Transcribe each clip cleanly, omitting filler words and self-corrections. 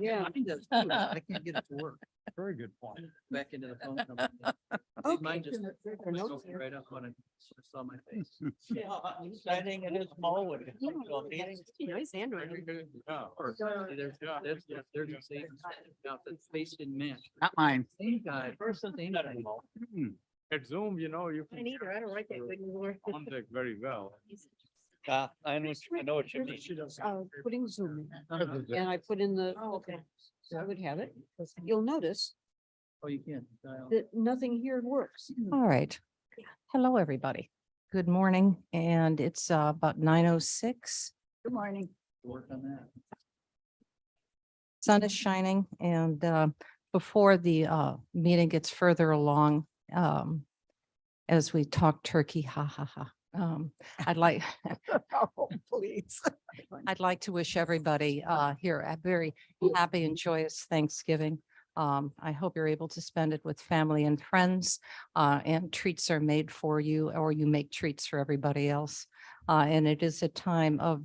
Yeah. I can't get it to work. Very good point. Back into the phone number. Mine just right up when I saw my face. Signing in his mode. Nice Android. There's a same, now it's faced in match. Not mine. Same guy, same guy. At Zoom, you know, you I can need her. I don't like that good anymore. contact very well. I know what you mean. Putting Zoom in. And I put in the, okay, so I would have it. You'll notice Oh, you can. dial. that nothing here works. All right. Hello, everybody. Good morning, and it's about 9:06. Good morning. Work on that. Sun is shining, and before the meeting gets further along, as we talk turkey, ha ha ha. I'd like, Oh, please. I'd like to wish everybody here a very happy and joyous Thanksgiving. I hope you're able to spend it with family and friends, and treats are made for you, or you make treats for everybody else. And it is a time of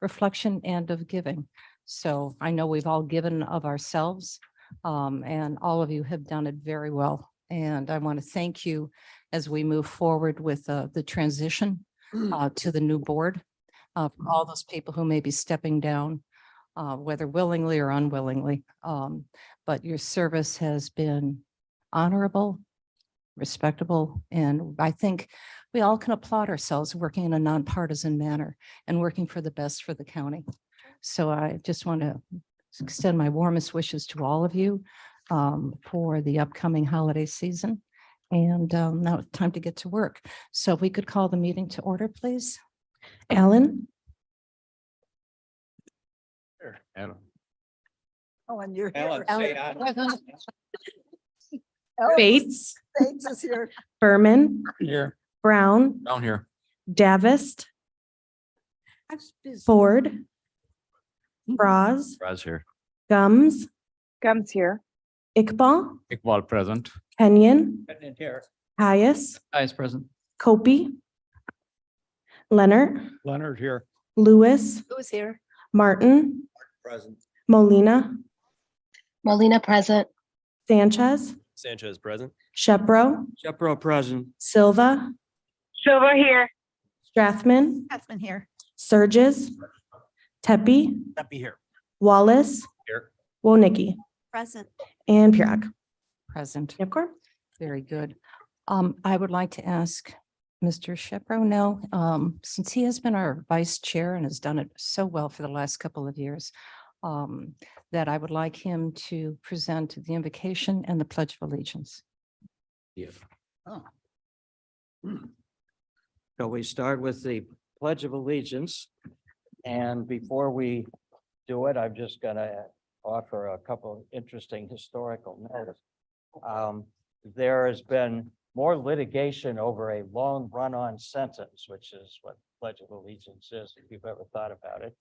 reflection and of giving. So I know we've all given of ourselves, and all of you have done it very well. And I want to thank you as we move forward with the transition to the new board. For all those people who may be stepping down, whether willingly or unwillingly. But your service has been honorable, respectable, and I think we all can applaud ourselves working in a nonpartisan manner and working for the best for the county. So I just want to extend my warmest wishes to all of you for the upcoming holiday season. And now it's time to get to work. So if we could call the meeting to order, please. Alan? Adam. Oh, and you're Alan, here. say aye. Bates, Bates is here. Berman, Here. Brown, Down here. Davist, I was busy. Ford, Braz, Raz here. Gums, Gums here. Iqbal, Iqbal present. Kenyon, Getting in here. Caius, Vice President. Copey, Leonard, Leonard here. Lewis, Who's here? Martin, Present. Molina, Molina present. Sanchez, Sanchez present. Shepro, Shepro present. Silva, Silva here. Strathman, Catherine here. Surges, Tepe, Happy here. Wallace, Here. Wonicky, Present. and Pirak. Present. Yepcor. Very good. I would like to ask Mr. Shepro now, since he has been our vice chair and has done it so well for the last couple of years, that I would like him to present the invocation and the Pledge of Allegiance. So we start with the Pledge of Allegiance. And before we do it, I'm just gonna offer a couple of interesting historical notes. There has been more litigation over a long run-on sentence, which is what Pledge of Allegiance is, if you've ever thought about it,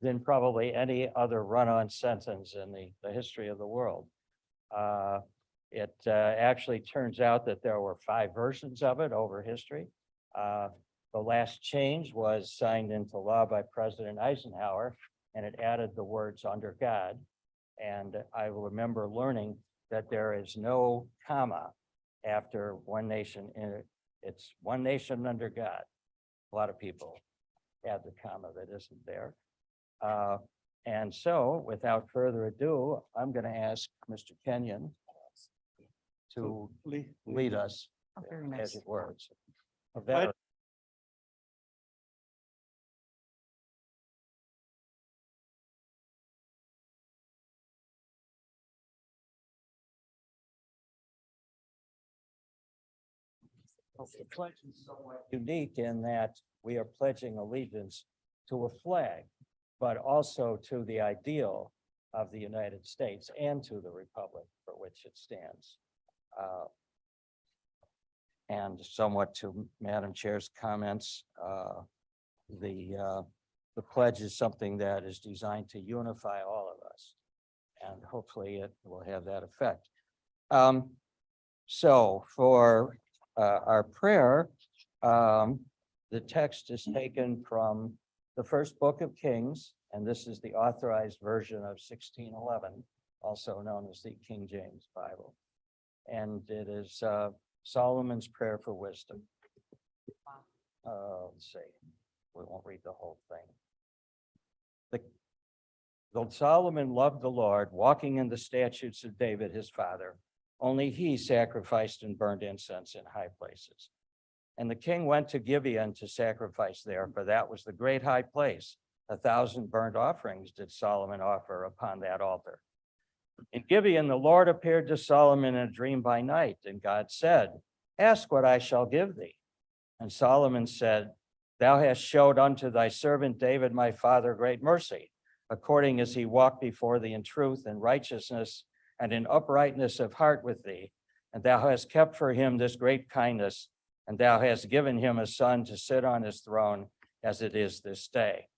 than probably any other run-on sentence in the history of the world. It actually turns out that there were 5 versions of it over history. The last change was signed into law by President Eisenhower, and it added the words "under God." And I remember learning that there is no comma after one nation in it. It's one nation under God. A lot of people add the comma that isn't there. And so without further ado, I'm going to ask Mr. Kenyon to lead us, Oh, very as nice. it were. A veteran. The pledge is somewhat unique in that we are pledging allegiance to a flag, but also to the ideal of the United States and to the republic for which it stands. And somewhat to Madam Chair's comments, the pledge is something that is designed to unify all of us, and hopefully it will have that effect. So for our prayer, the text is taken from the first book of Kings, and this is the authorized version of 1611, also known as the King James Bible. And it is Solomon's prayer for wisdom. Let's see, we won't read the whole thing. Though Solomon loved the Lord, walking in the statutes of David, his father, only he sacrificed and burned incense in high places. And the king went to Gibeon to sacrifice there, for that was the great high place. 1,000 burnt offerings did Solomon offer upon that altar. In Gibeon, the Lord appeared to Solomon in a dream by night, and God said, "Ask what I shall give thee." And Solomon said, "Thou hast showed unto thy servant David my father great mercy, according as he walked before thee in truth and righteousness and in uprightness of heart with thee. And thou hast kept for him this great kindness, and thou hast given him a son to sit on his throne as it is this day.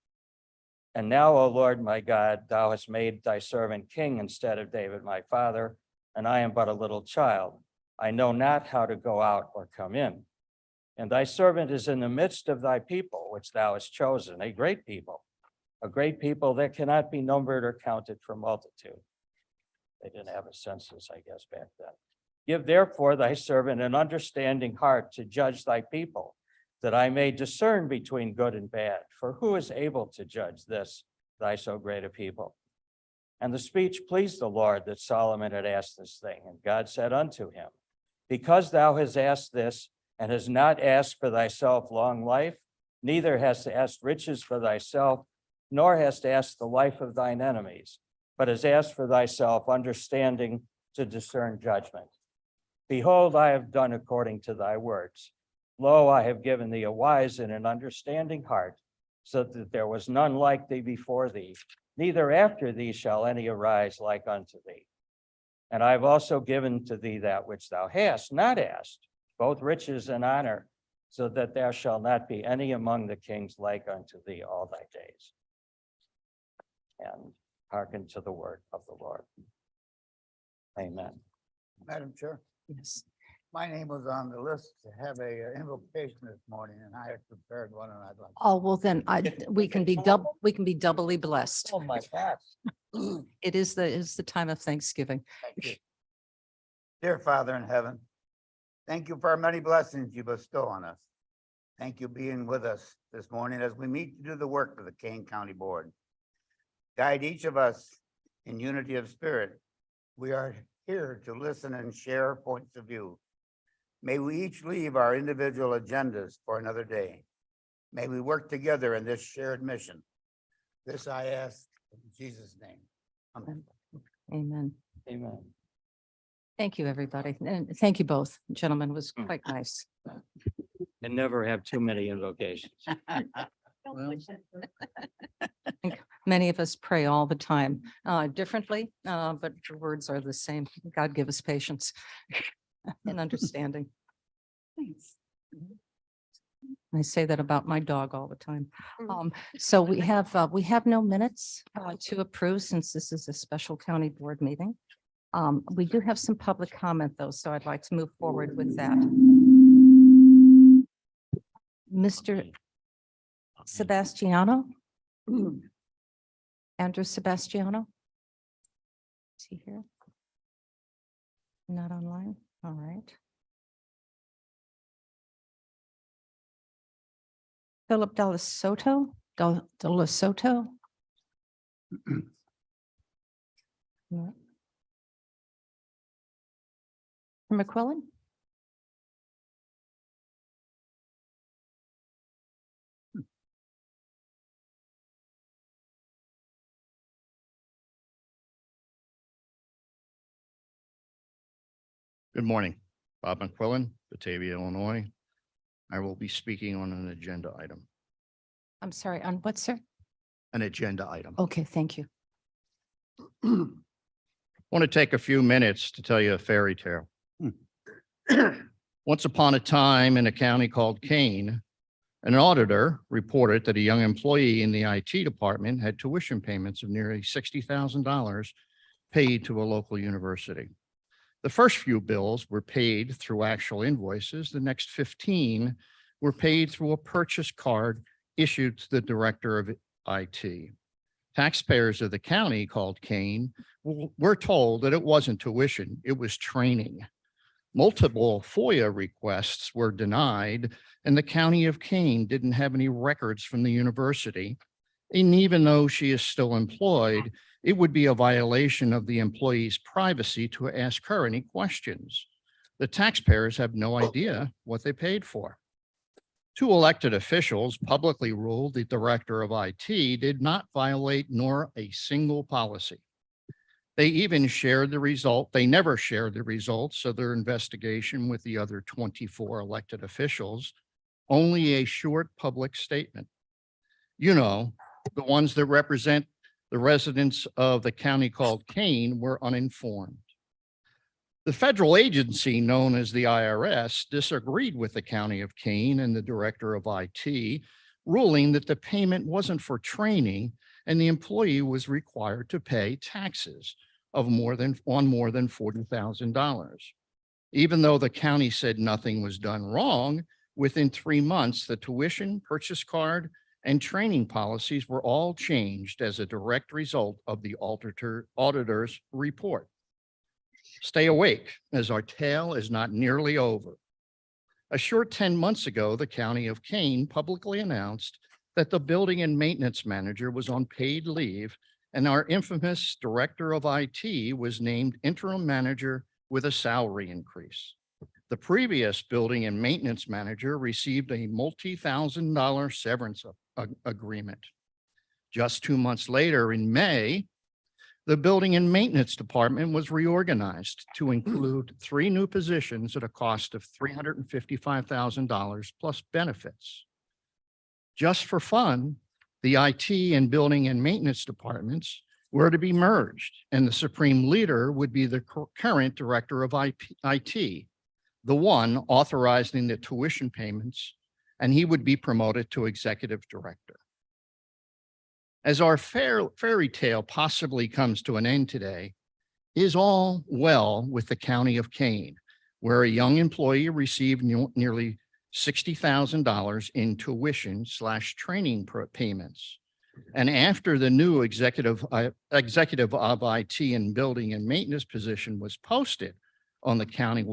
And now, O Lord my God, thou hast made thy servant king instead of David my father, and I am but a little child. I know not how to go out or come in. And thy servant is in the midst of thy people, which thou hast chosen, a great people that cannot be numbered or counted for multitude." They didn't have a census, I guess, back then. "Give therefore thy servant an understanding heart to judge thy people, that I may discern between good and bad. For who is able to judge this, thy so great a people?" And the speech pleased the Lord that Solomon had asked this thing. And God said unto him, "Because thou hast asked this, and hast not asked for thyself long life, neither hast asked riches for thyself, nor hast asked the life of thine enemies, but hast asked for thyself understanding to discern judgment. Behold, I have done according to thy words. Lo, I have given thee a wise and an understanding heart, so that there was none like thee before thee, neither after thee shall any arise like unto thee. And I have also given to thee that which thou hast not asked, both riches and honor, so that there shall not be any among the kings like unto thee all thy days." And hearken to the word of the Lord. Amen. Madam Chair, Yes. my name was on the list to have a invocation this morning, and I have prepared one, and I'd like. Oh, well, then we can be doubly blessed. Oh, my gosh. It is the time of Thanksgiving. Thank you. Dear Father in heaven, thank you for our many blessings you bestow on us. Thank you being with us this morning as we meet to do the work of the Kane County Board. Guide each of us in unity of spirit. We are here to listen and share points of view. May we each leave our individual agendas for another day. May we work together in this shared mission. This I ask in Jesus' name. Amen. Amen. Amen. Thank you, everybody. And thank you both, gentlemen. It was quite nice. And never have too many invocations. Many of us pray all the time, differently, but the words are the same. God give us patience and understanding. Thanks. I say that about my dog all the time. So we have no minutes to approve since this is a special county board meeting. We do have some public comment though, so I'd like to move forward with that. Mr. Sebastiano? Andrew Sebastiano? Is he here? Not online? All right. Philip Della Soto? Della Soto? No. McQuillan? Good morning, Bob McQuillan, Batavia, Illinois. I will be speaking on an agenda item, I'm sorry, on what, sir? an agenda item. Okay, thank you. Want to take a few minutes to tell you a fairy tale. Once upon a time in a county called Kane, an auditor reported that a young employee in the IT department had tuition payments of nearly $60,000 paid to a local university. The first few bills were paid through actual invoices. The next 15 were paid through a purchase card issued to the director of IT. Taxpayers of the county called Kane were told that it wasn't tuition, it was training. Multiple FOIA requests were denied, and the county of Kane didn't have any records from the university. And even though she is still employed, it would be a violation of the employee's privacy to ask her any questions. The taxpayers have no idea what they paid for. Two elected officials publicly ruled the director of IT did not violate nor a single policy. They even shared the result. They never shared the results of their investigation with the other 24 elected officials, only a short public statement. You know, the ones that represent the residents of the county called Kane were uninformed. The federal agency known as the IRS disagreed with the county of Kane and the director of IT, ruling that the payment wasn't for training and the employee was required to pay taxes of more than $40,000. Even though the county said nothing was done wrong, within 3 months, the tuition, purchase card, and training policies were all changed as a direct result of the auditor's report. Stay awake, as our tale is not nearly over. A short 10 months ago, the county of Kane publicly announced that the building and maintenance manager was on paid leave, and our infamous director of IT was named interim manager with a salary increase. The previous building and maintenance manager received a multi-thousand-dollar severance agreement. Just 2 months later, in May, the building and maintenance department was reorganized to include 3 new positions at a cost of $355,000 plus benefits. Just for fun, the IT and building and maintenance departments were to be merged, and the supreme leader would be the current director of IT, the one authorizing the tuition payments, and he would be promoted to executive director. As our fairy tale possibly comes to an end today, is all well with the county of Kane, where a young employee received nearly $60,000 in tuition/training payments. And after the new executive of IT and building and maintenance position was posted on the county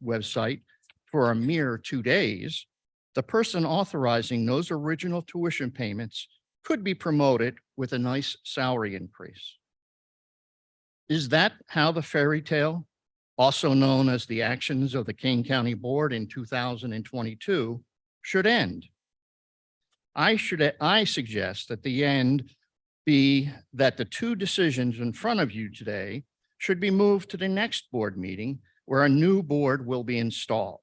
website for a mere 2 days, the person authorizing those original tuition payments could be promoted with a nice salary increase. Is that how the fairy tale, also known as the actions of the Kane County Board in 2022, should end? I suggest that the end be that the 2 decisions in front of you today should be moved to the next board meeting where a new board will be installed.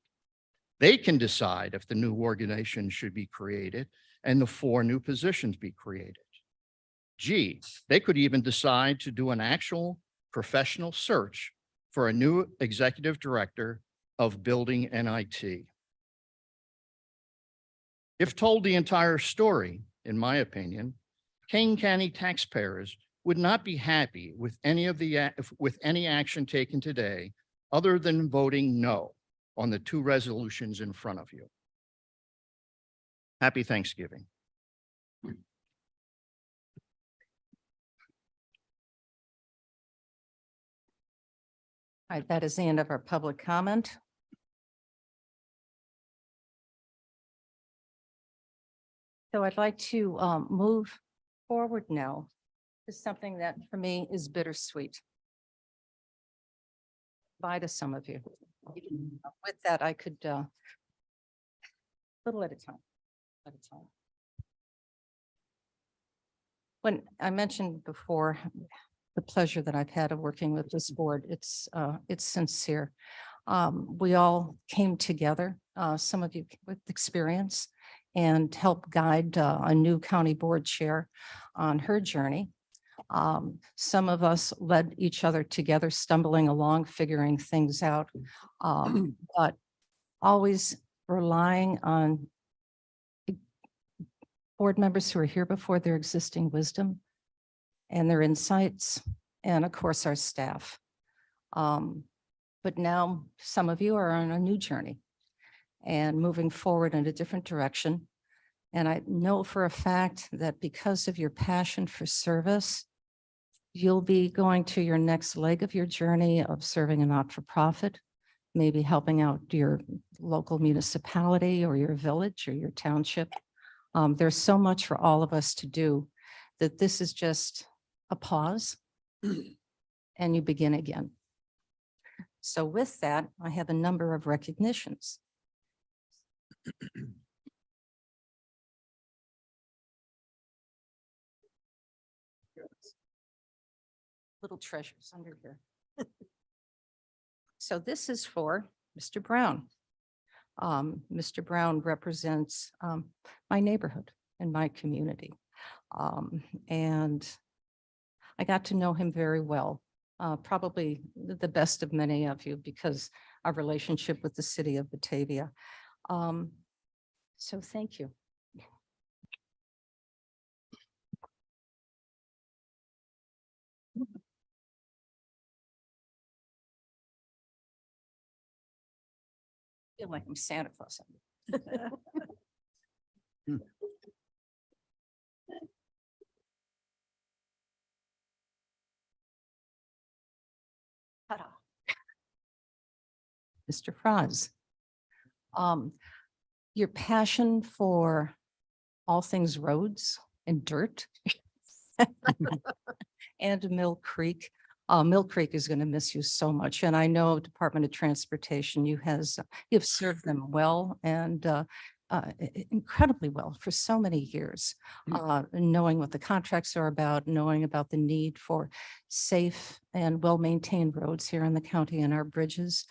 They can decide if the new organization should be created and the 4 new positions be created. Gee, they could even decide to do an actual professional search for a new executive director of building and IT. If told the entire story, in my opinion, Kane County taxpayers would not be happy with any action taken today other than voting no on the 2 resolutions in front of you. Happy Thanksgiving. All right, that is the end of our public comment. So I'd like to move forward now to something that for me is bittersweet. Bye to some of you. With that, I could, little at a time. When I mentioned before, the pleasure that I've had of working with this board, it's sincere. We all came together, some of you with experience, and helped guide a new county board chair on her journey. Some of us led each other together, stumbling along, figuring things out, but always relying on board members who are here before their existing wisdom and their insights, and of course, our staff. But now some of you are on a new journey and moving forward in a different direction. And I know for a fact that because of your passion for service, you'll be going to your next leg of your journey of serving a not-for-profit, maybe helping out your local municipality or your village or your township. There's so much for all of us to do that this is just a pause and you begin again. So with that, I have a number of recognitions. Little treasures under here. So this is for Mr. Brown. Mr. Brown represents my neighborhood and my community. And I got to know him very well, probably the best of many of you because our relationship with the city of Batavia. So thank you. Feel like I'm Santa Claus. Ta-da. Mr. Franz, your passion for all things roads and dirt and Mill Creek. Mill Creek is going to miss you so much. And I know Department of Transportation, you have served them well and incredibly well for so many years, knowing what the contracts are about, knowing about the need for safe and well-maintained roads here in the county and our bridges.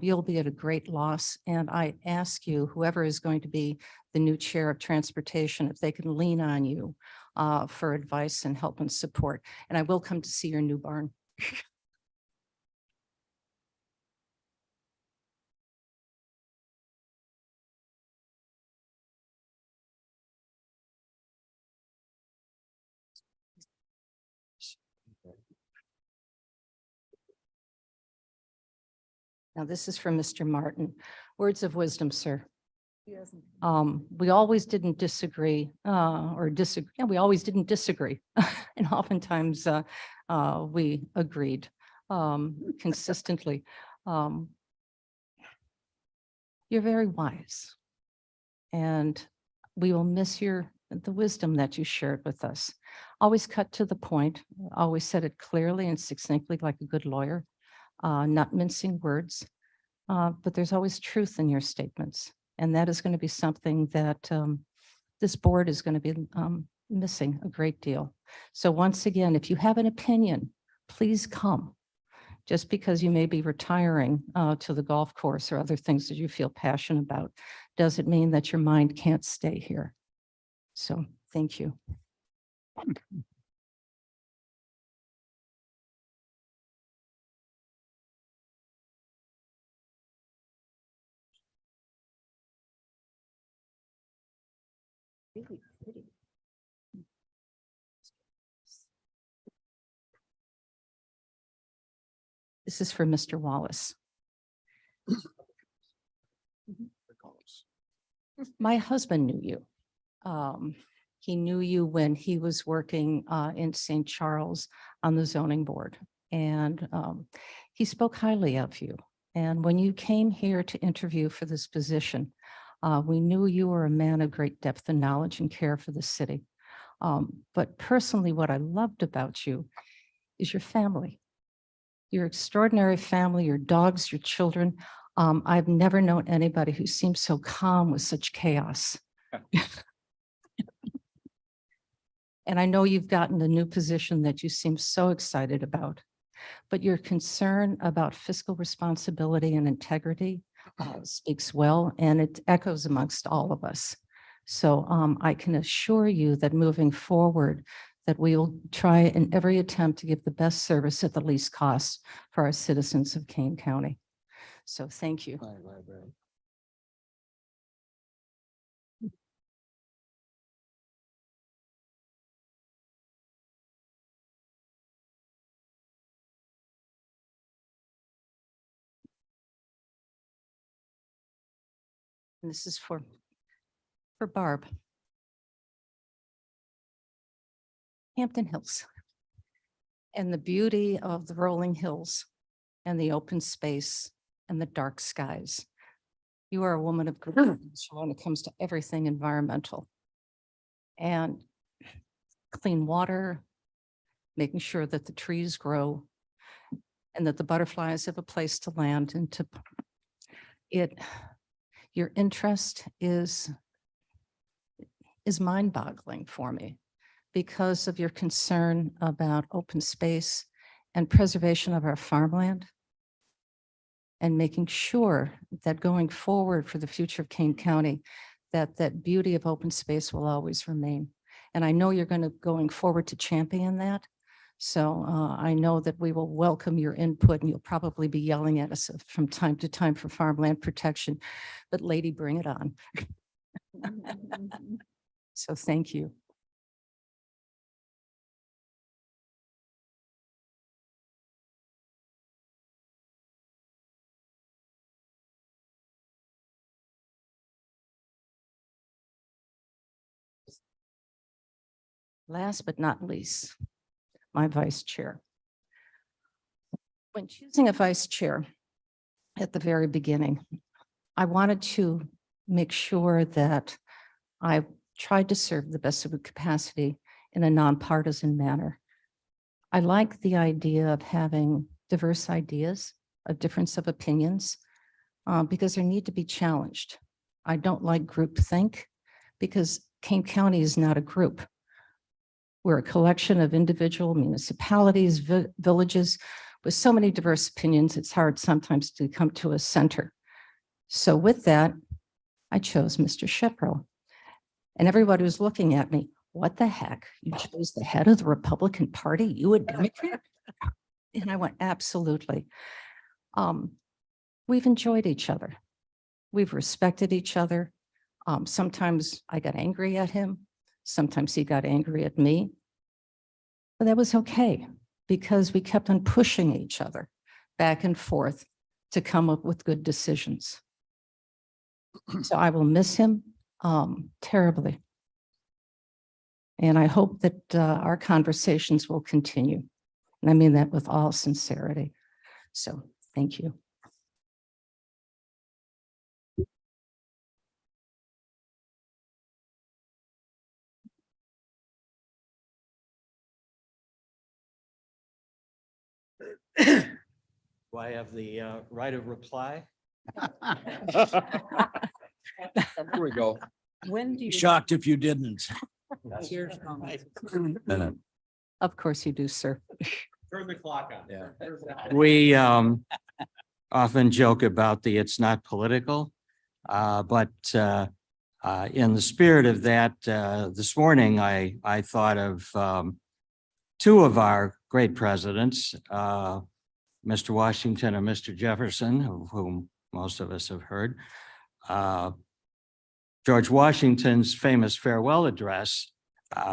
You'll be at a great loss. And I ask you, whoever is going to be the new chair of transportation, if they can lean on you for advice and help and support. And I will come to see your new barn. Now, this is from Mr. Martin. Words of wisdom, sir. We always didn't disagree we always didn't disagree. And oftentimes we agreed consistently. You're very wise. And we will miss the wisdom that you shared with us. Always cut to the point, always said it clearly and succinctly like a good lawyer, not mincing words. But there's always truth in your statements. And that is going to be something that this board is going to be missing a great deal. So once again, if you have an opinion, please come. Just because you may be retiring to the golf course or other things that you feel passionate about, doesn't mean that your mind can't stay here. So thank you. Really pretty. This is for Mr. Wallace. My husband knew you. He knew you when he was working in St. Charles on the zoning board. And he spoke highly of you. And when you came here to interview for this position, we knew you were a man of great depth and knowledge and care for the city. But personally, what I loved about you is your family. Your extraordinary family, your dogs, your children. I've never known anybody who seems so calm with such chaos. And I know you've gotten a new position that you seem so excited about, but your concern about fiscal responsibility and integrity speaks well, and it echoes amongst all of us. So I can assure you that moving forward, that we will try in every attempt to give the best service at the least cost for our citizens of Kane County. So thank you. And this is for Barb. Hampton Hills and the beauty of the rolling hills and the open space and the dark skies. You are a woman of great courage when it comes to everything environmental and clean water, making sure that the trees grow and that the butterflies have a place to land and to it. Your interest is mind-boggling for me because of your concern about open space and preservation of our farmland and making sure that going forward for the future of Kane County, that beauty of open space will always remain. And I know you're going forward to champion that. So I know that we will welcome your input and you'll probably be yelling at us from time to time for farmland protection, but lady, bring it on. So thank you. Last but not least, my vice chair. When choosing a vice chair at the very beginning, I wanted to make sure that I tried to serve the best of the capacity in a nonpartisan manner. I like the idea of having diverse ideas, a difference of opinions, because they need to be challenged. I don't like groupthink because Kane County is not a group. We're a collection of individual municipalities, villages with so many diverse opinions. It's hard sometimes to come to a center. So with that, I chose Mr. Shepro. And everybody was looking at me, what the heck? You chose the head of the Republican Party? You a Democrat? And I went, absolutely. We've enjoyed each other. We've respected each other. Sometimes I got angry at him. Sometimes he got angry at me. But that was okay because we kept on pushing each other back and forth to come up with good decisions. So I will miss him terribly. And I hope that our conversations will continue. And I mean that with all sincerity. So thank you. Do I have the right of reply? Here we go. When do you? Shocked if you didn't. Of course you do, sir. Turn the clock on. Yeah. We often joke about the it's not political, but in the spirit of that, this morning I thought of two of our great presidents, Mr. Washington and Mr. Jefferson, of whom most of us have heard. George Washington's famous farewell address,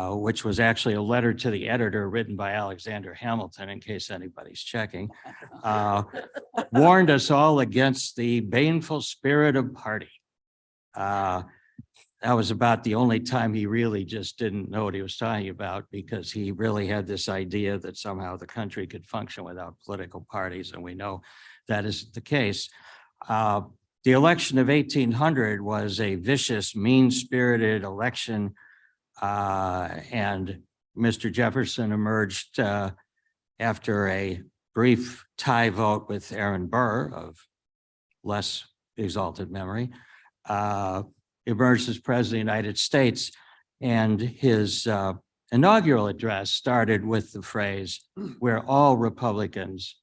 which was actually a letter to the editor written by Alexander Hamilton, in case anybody's checking, warned us all against the baneful spirit of party. That was about the only time he really just didn't know what he was talking about, because he really had this idea that somehow the country could function without political parties, and we know that isn't the case. The election of 1800 was a vicious, mean-spirited election, and Mr. Jefferson emerged after a brief tie vote with Aaron Burr of less exalted memory, emerged as president of the United States. And his inaugural address started with the phrase, "We're all Republicans."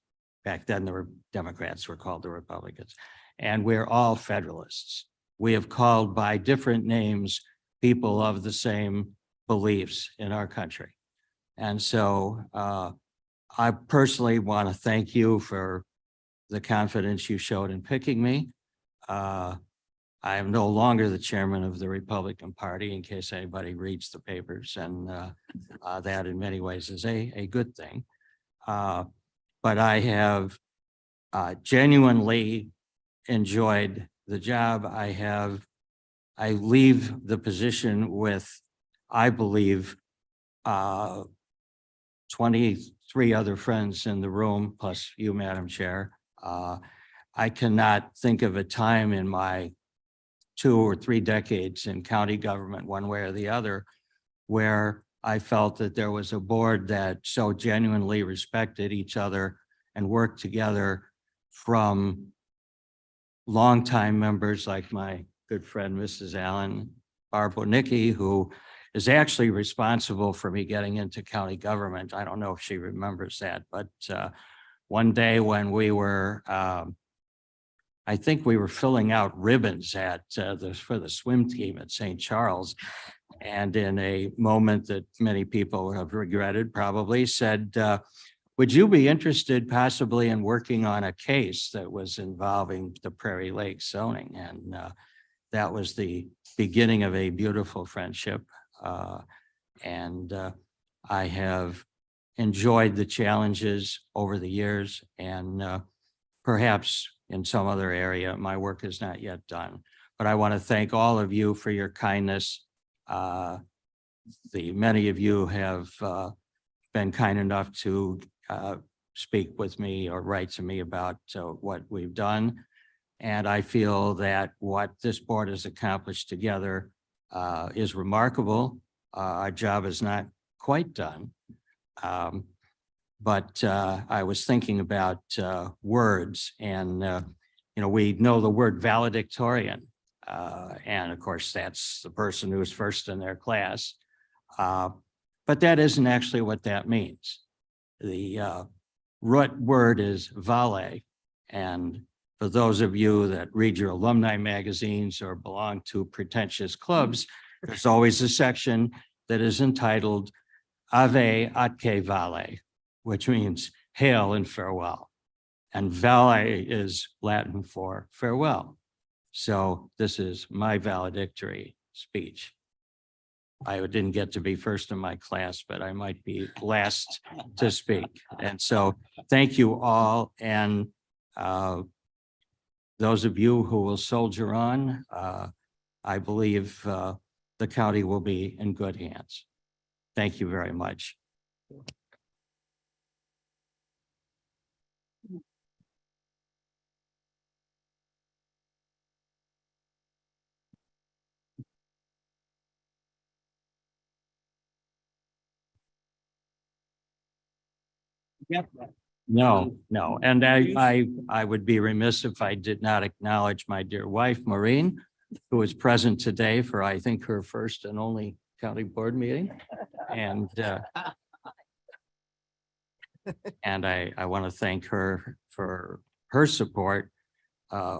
Back then, the Democrats were called the Republicans. "And we're all Federalists. We have called by different names people of the same beliefs in our country." And so I personally want to thank you for the confidence you showed in picking me. I am no longer the chairman of the Republican Party, in case anybody reads the papers, and that in many ways is a good thing. But I have genuinely enjoyed the job. I leave the position with, I believe, 23 other friends in the room, plus you, Madam Chair. I cannot think of a time in my 2 or 3 decades in county government, one way or the other, where I felt that there was a board that so genuinely respected each other and worked together, from longtime members like my good friend, Mrs. Allen Barbonicki, who is actually responsible for me getting into county government. I don't know if she remembers that, but one day when we were, I think we were filling out ribbons at for the swim team at St. Charles. And in a moment that many people have regretted, probably said, would you be interested possibly in working on a case that was involving the Prairie Lake zoning? And that was the beginning of a beautiful friendship. And I have enjoyed the challenges over the years, and perhaps in some other area, my work is not yet done. But I want to thank all of you for your kindness. Many of you have been kind enough to speak with me or write to me about what we've done. And I feel that what this board has accomplished together is remarkable. Our job is not quite done. But I was thinking about words, and we know the word valedictorian. And of course, that's the person who's first in their class. But that isn't actually what that means. The root word is vale. And for those of you that read your alumni magazines or belong to pretentious clubs, there's always a section that is entitled Ave atque vale, which means hail and farewell. And vale is Latin for farewell. So this is my valedictory speech. I didn't get to be first in my class, but I might be last to speak. And so thank you all. And those of you who will soldier on, I believe the county will be in good hands. Thank you very much. No, no. And I would be remiss if I did not acknowledge my dear wife, Maureen, who is present today for, I think, her first and only county board meeting. And I want to thank her for her support,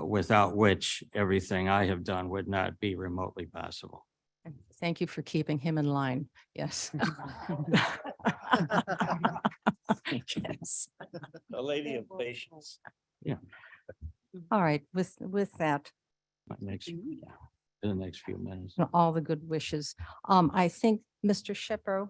without which everything I have done would not be remotely possible. Thank you for keeping him in line. Yes. Yes. A lady of patience. Yeah. All right, with that, In the next few minutes. all the good wishes. I think, Mr. Shippo,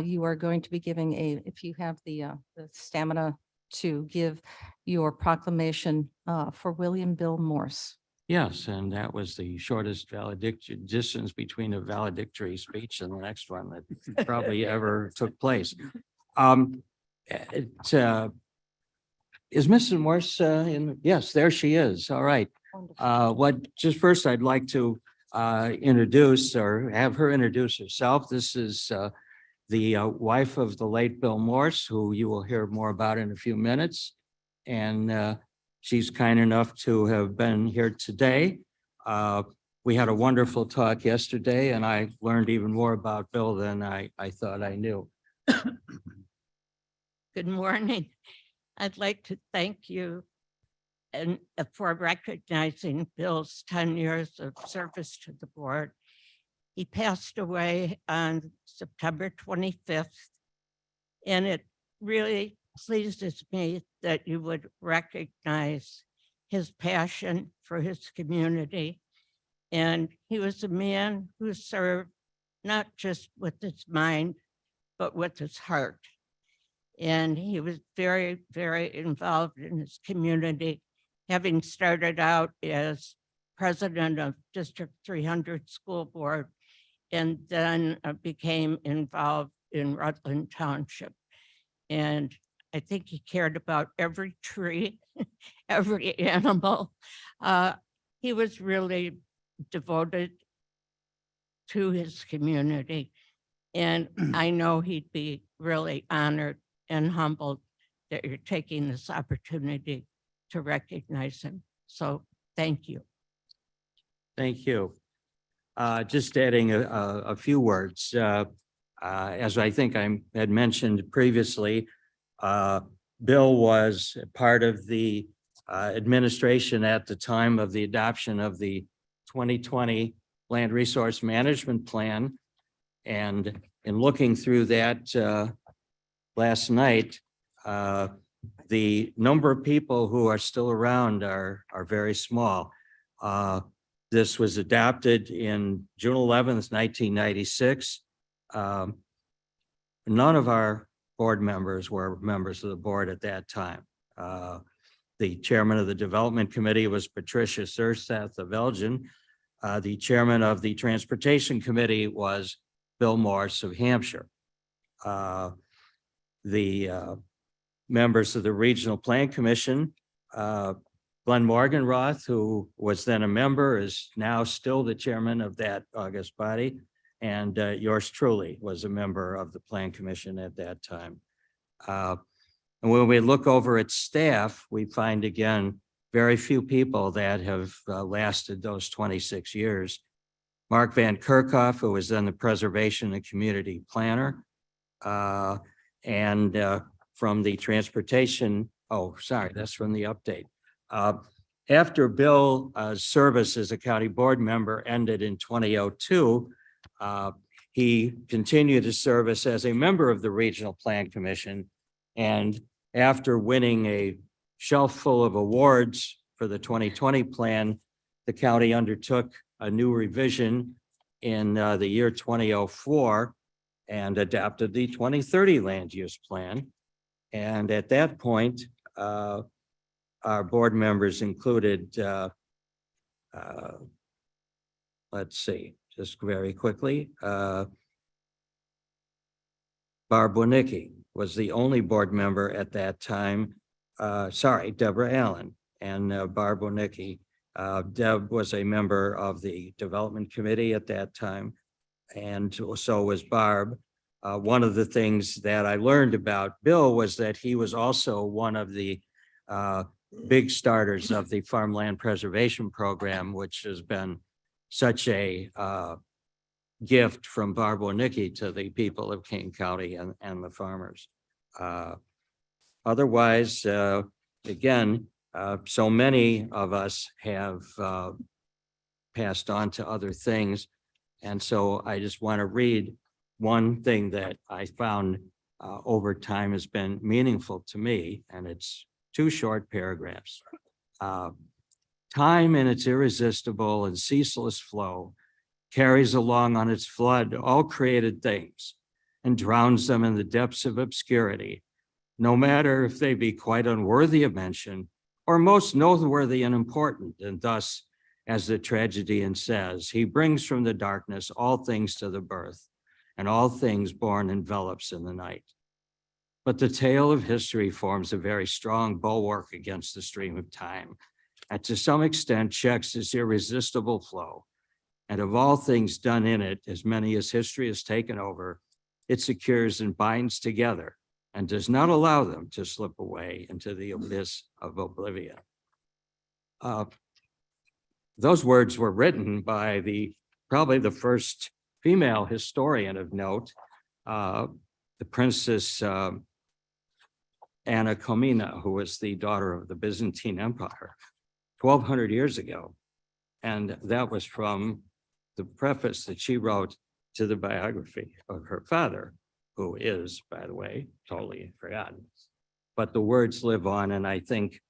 you are going to be giving if you have the stamina to give your proclamation for William Bill Morse. Yes, and that was the shortest valedictory distance between a valedictory speech and the next one that probably ever took place. Is Mrs. Morse in? Yes, there she is. All right. Just first I'd like to introduce or have her introduce herself. This is the wife of the late Bill Morse, who you will hear more about in a few minutes. And she's kind enough to have been here today. We had a wonderful talk yesterday, and I learned even more about Bill than I thought I knew. Good morning. I'd like to thank you and for recognizing Bill's 10 years of service to the board. He passed away on September 25th, and it really pleases me that you would recognize his passion for his community. And he was a man who served not just with his mind, but with his heart. And he was very, very involved in his community, having started out as president of District 300 School Board, and then became involved in Rutland Township. And I think he cared about every tree, every animal. He was really devoted to his community. And I know he'd be really honored and humbled that you're taking this opportunity to recognize him. So thank you. Thank you. Just adding a few words. As I think I had mentioned previously, Bill was part of the administration at the time of the adoption of the 2020 Land Resource Management Plan. And in looking through that last night, the number of people who are still around are very small. This was adopted in June 11th, 1996. None of our board members were members of the board at that time. The chairman of the development committee was Patricia Surseth of Elgin. The chairman of the transportation committee was Bill Morse of Hampshire. The members of the Regional Plan Commission, Glenn Morganroth, who was then a member, is now still the chairman of that august body. And yours truly was a member of the Plan Commission at that time. And when we look over at staff, we find again, very few people that have lasted those 26 years. Mark Van Kerkhoff, who was then the Preservation and Community Planner. And from the transportation, that's from the update. After Bill's service as a county board member ended in 2002, he continued his service as a member of the Regional Plan Commission. And after winning a shelf full of awards for the 2020 plan, the county undertook a new revision in the year 2004 and adopted the 2030 land use plan. And at that point, our board members included, let's see, just very quickly, Barb Winicki was the only board member at that time. Deborah Allen and Barb Winicki. Deb was a member of the development committee at that time, and so was Barb. One of the things that I learned about Bill was that he was also one of the big starters of the Farmland Preservation Program, which has been such a gift from Barb Winicki to the people of Kane County and the farmers. Otherwise, again, so many of us have passed on to other things. And so I just want to read one thing that I found over time has been meaningful to me, and it's 2 short paragraphs. Time in its irresistible and ceaseless flow carries along on its flood all created things and drowns them in the depths of obscurity, no matter if they be quite unworthy of mention or most noteworthy and important. And thus, as the tragedian says, he brings from the darkness all things to the birth, and all things born envelops in the night. But the tale of history forms a very strong bulwark against the stream of time, and to some extent checks its irresistible flow. And of all things done in it, as many as history has taken over, it secures and binds together and does not allow them to slip away into the abyss of oblivion. Those words were written by probably the first female historian of note, the Princess Anna Komnena, who was the daughter of the Byzantine Empire 1,200 years ago. And that was from the preface that she wrote to the biography of her father, who is, by the way, totally forgotten. But the words live on, and I think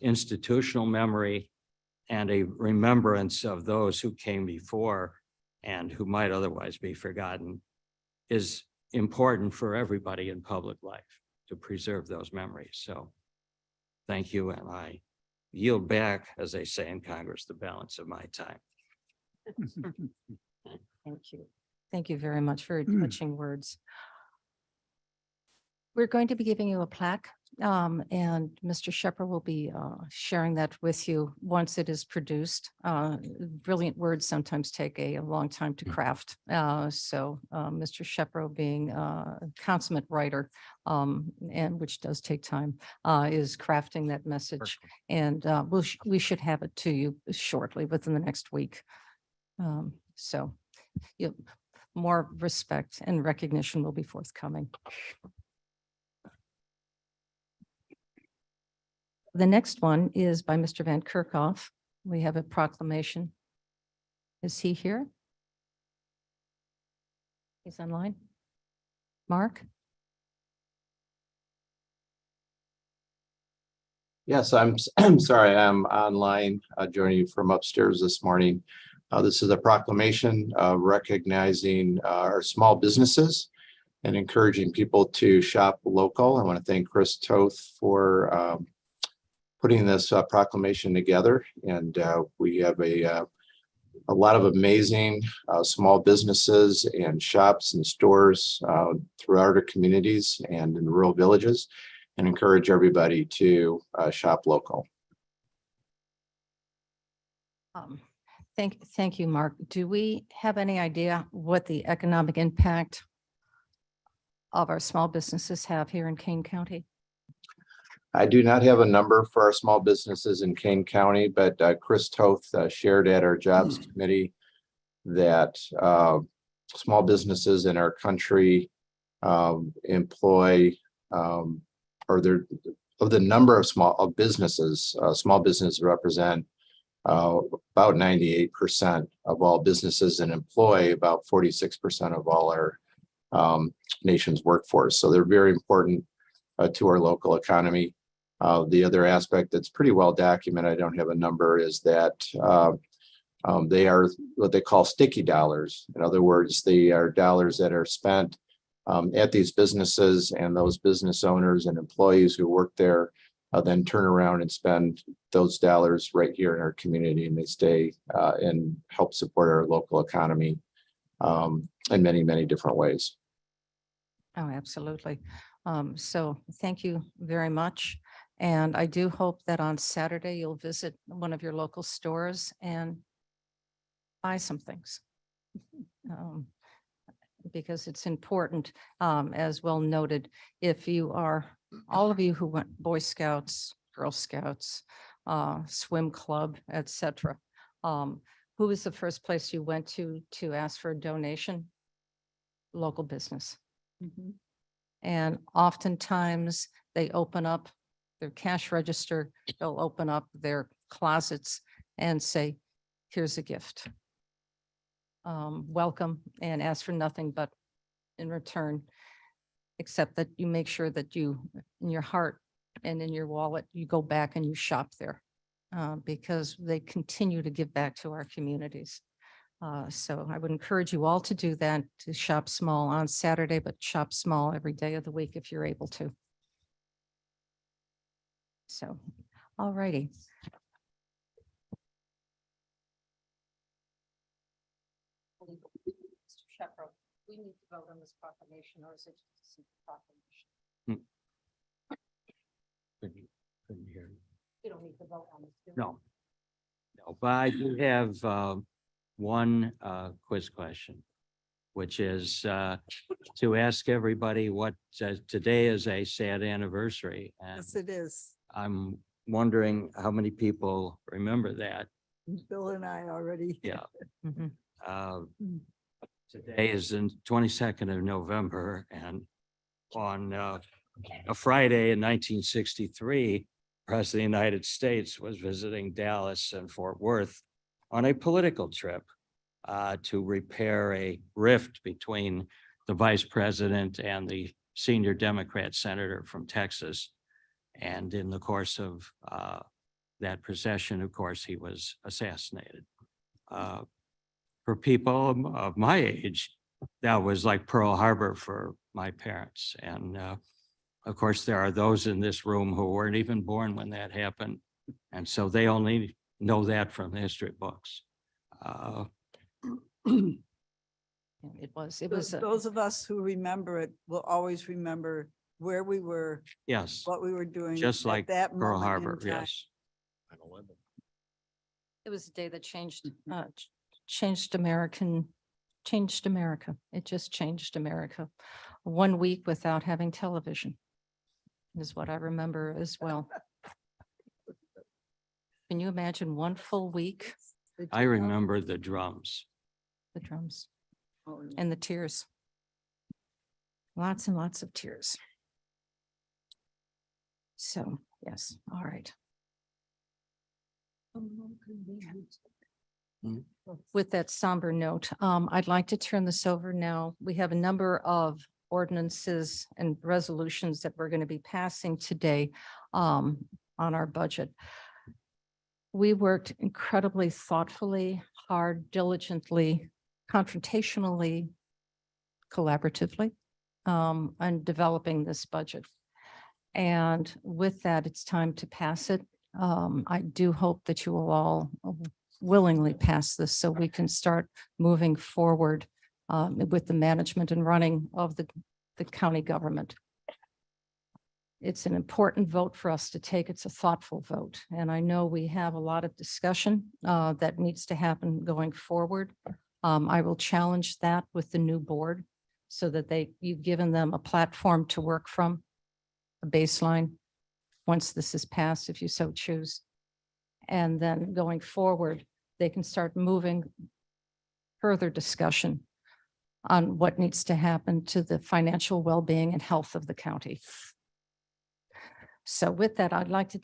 institutional memory and a remembrance of those who came before and who might otherwise be forgotten is important for everybody in public life to preserve those memories. So thank you, and I yield back, as they say in Congress, the balance of my time. Thank you. Thank you very much. Very touching words. We're going to be giving you a plaque, and Mr. Shepherd will be sharing that with you once it is produced. Brilliant words sometimes take a long time to craft. So Mr. Shepherd, being a consummate writer, and which does take time, is crafting that message. And we should have it to you shortly, within the next week. So more respect and recognition will be forthcoming. The next one is by Mr. Van Kerkhoff. We have a proclamation. Is he here? He's online. Mark? Yes, I'm sorry, I'm online, joining you from upstairs this morning. This is a proclamation recognizing our small businesses and encouraging people to shop local. I want to thank Chris Toth for putting this proclamation together. And we have a lot of amazing small businesses and shops and stores throughout our communities and in rural villages, and encourage everybody to shop local. Thank you, Mark. Do we have any idea what the economic impact of our small businesses have here in Kane County? I do not have a number for our small businesses in Kane County, but Chris Toth shared at our Jobs Committee that small businesses in our country employ, or of the number of small businesses represent about 98% of all businesses and employ about 46% of all our nation's workforce. So they're very important to our local economy. The other aspect that's pretty well documented, I don't have a number, is that they are what they call sticky dollars. In other words, they are dollars that are spent at these businesses, and those business owners and employees who work there then turn around and spend those dollars right here in our community, and they stay and help support our local economy in many, many different ways. Oh, absolutely. So thank you very much. And I do hope that on Saturday you'll visit one of your local stores and buy some things. Because it's important, as well noted, if you are, all of you who went Boy Scouts, Girl Scouts, swim club, etc. Who was the first place you went to ask for a donation? Local business. And oftentimes they open up their cash register, they'll open up their closets and say, here's a gift. Welcome, and ask for nothing but in return, except that you make sure that you, in your heart and in your wallet, you go back and you shop there because they continue to give back to our communities. So I would encourage you all to do that, to shop small on Saturday, but shop small every day of the week if you're able to. So, all righty. Mr. Shepherd, we need to vote on this proclamation, or is it just a proclamation? Couldn't hear you. You don't need to vote on this. do you? No. No, but I do have one quiz question, which is to ask everybody what today is a sad anniversary. And Yes, it is. I'm wondering how many people remember that. Bill and I already. Yeah. Mhm. Today is the 22nd of November, and on a Friday in 1963, President of the United States was visiting Dallas and Fort Worth on a political trip to repair a rift between the vice president and the senior Democrat senator from Texas. And in the course of that procession, of course, he was assassinated. For people of my age, that was like Pearl Harbor for my parents. And of course, there are those in this room who weren't even born when that happened. And so they only know that from the history books. It was. Those of us who remember it will always remember where we were, Yes, what we were doing. just at like that Pearl moment in Harbor, time. yes. It was a day that changed America. It just changed America. 1 week without having television is what I remember as well. Can you imagine 1 full week? I remember the drums. The drums Oh, yeah. and the tears. Lots and lots of tears. So, yes, all right. With that somber note, I'd like to turn this over now. We have a number of ordinances and resolutions that we're going to be passing today on our budget. We worked incredibly thoughtfully, hard, diligently, confrontationally, collaboratively on developing this budget. And with that, it's time to pass it. I do hope that you will all willingly pass this so we can start moving forward with the management and running of the county government. It's an important vote for us to take. It's a thoughtful vote. And I know we have a lot of discussion that needs to happen going forward. I will challenge that with the new board so that you've given them a platform to work from, a baseline, once this is passed, if you so choose. And then going forward, they can start moving further discussion on what needs to happen to the financial well-being and health of the county. So with that, I'd like to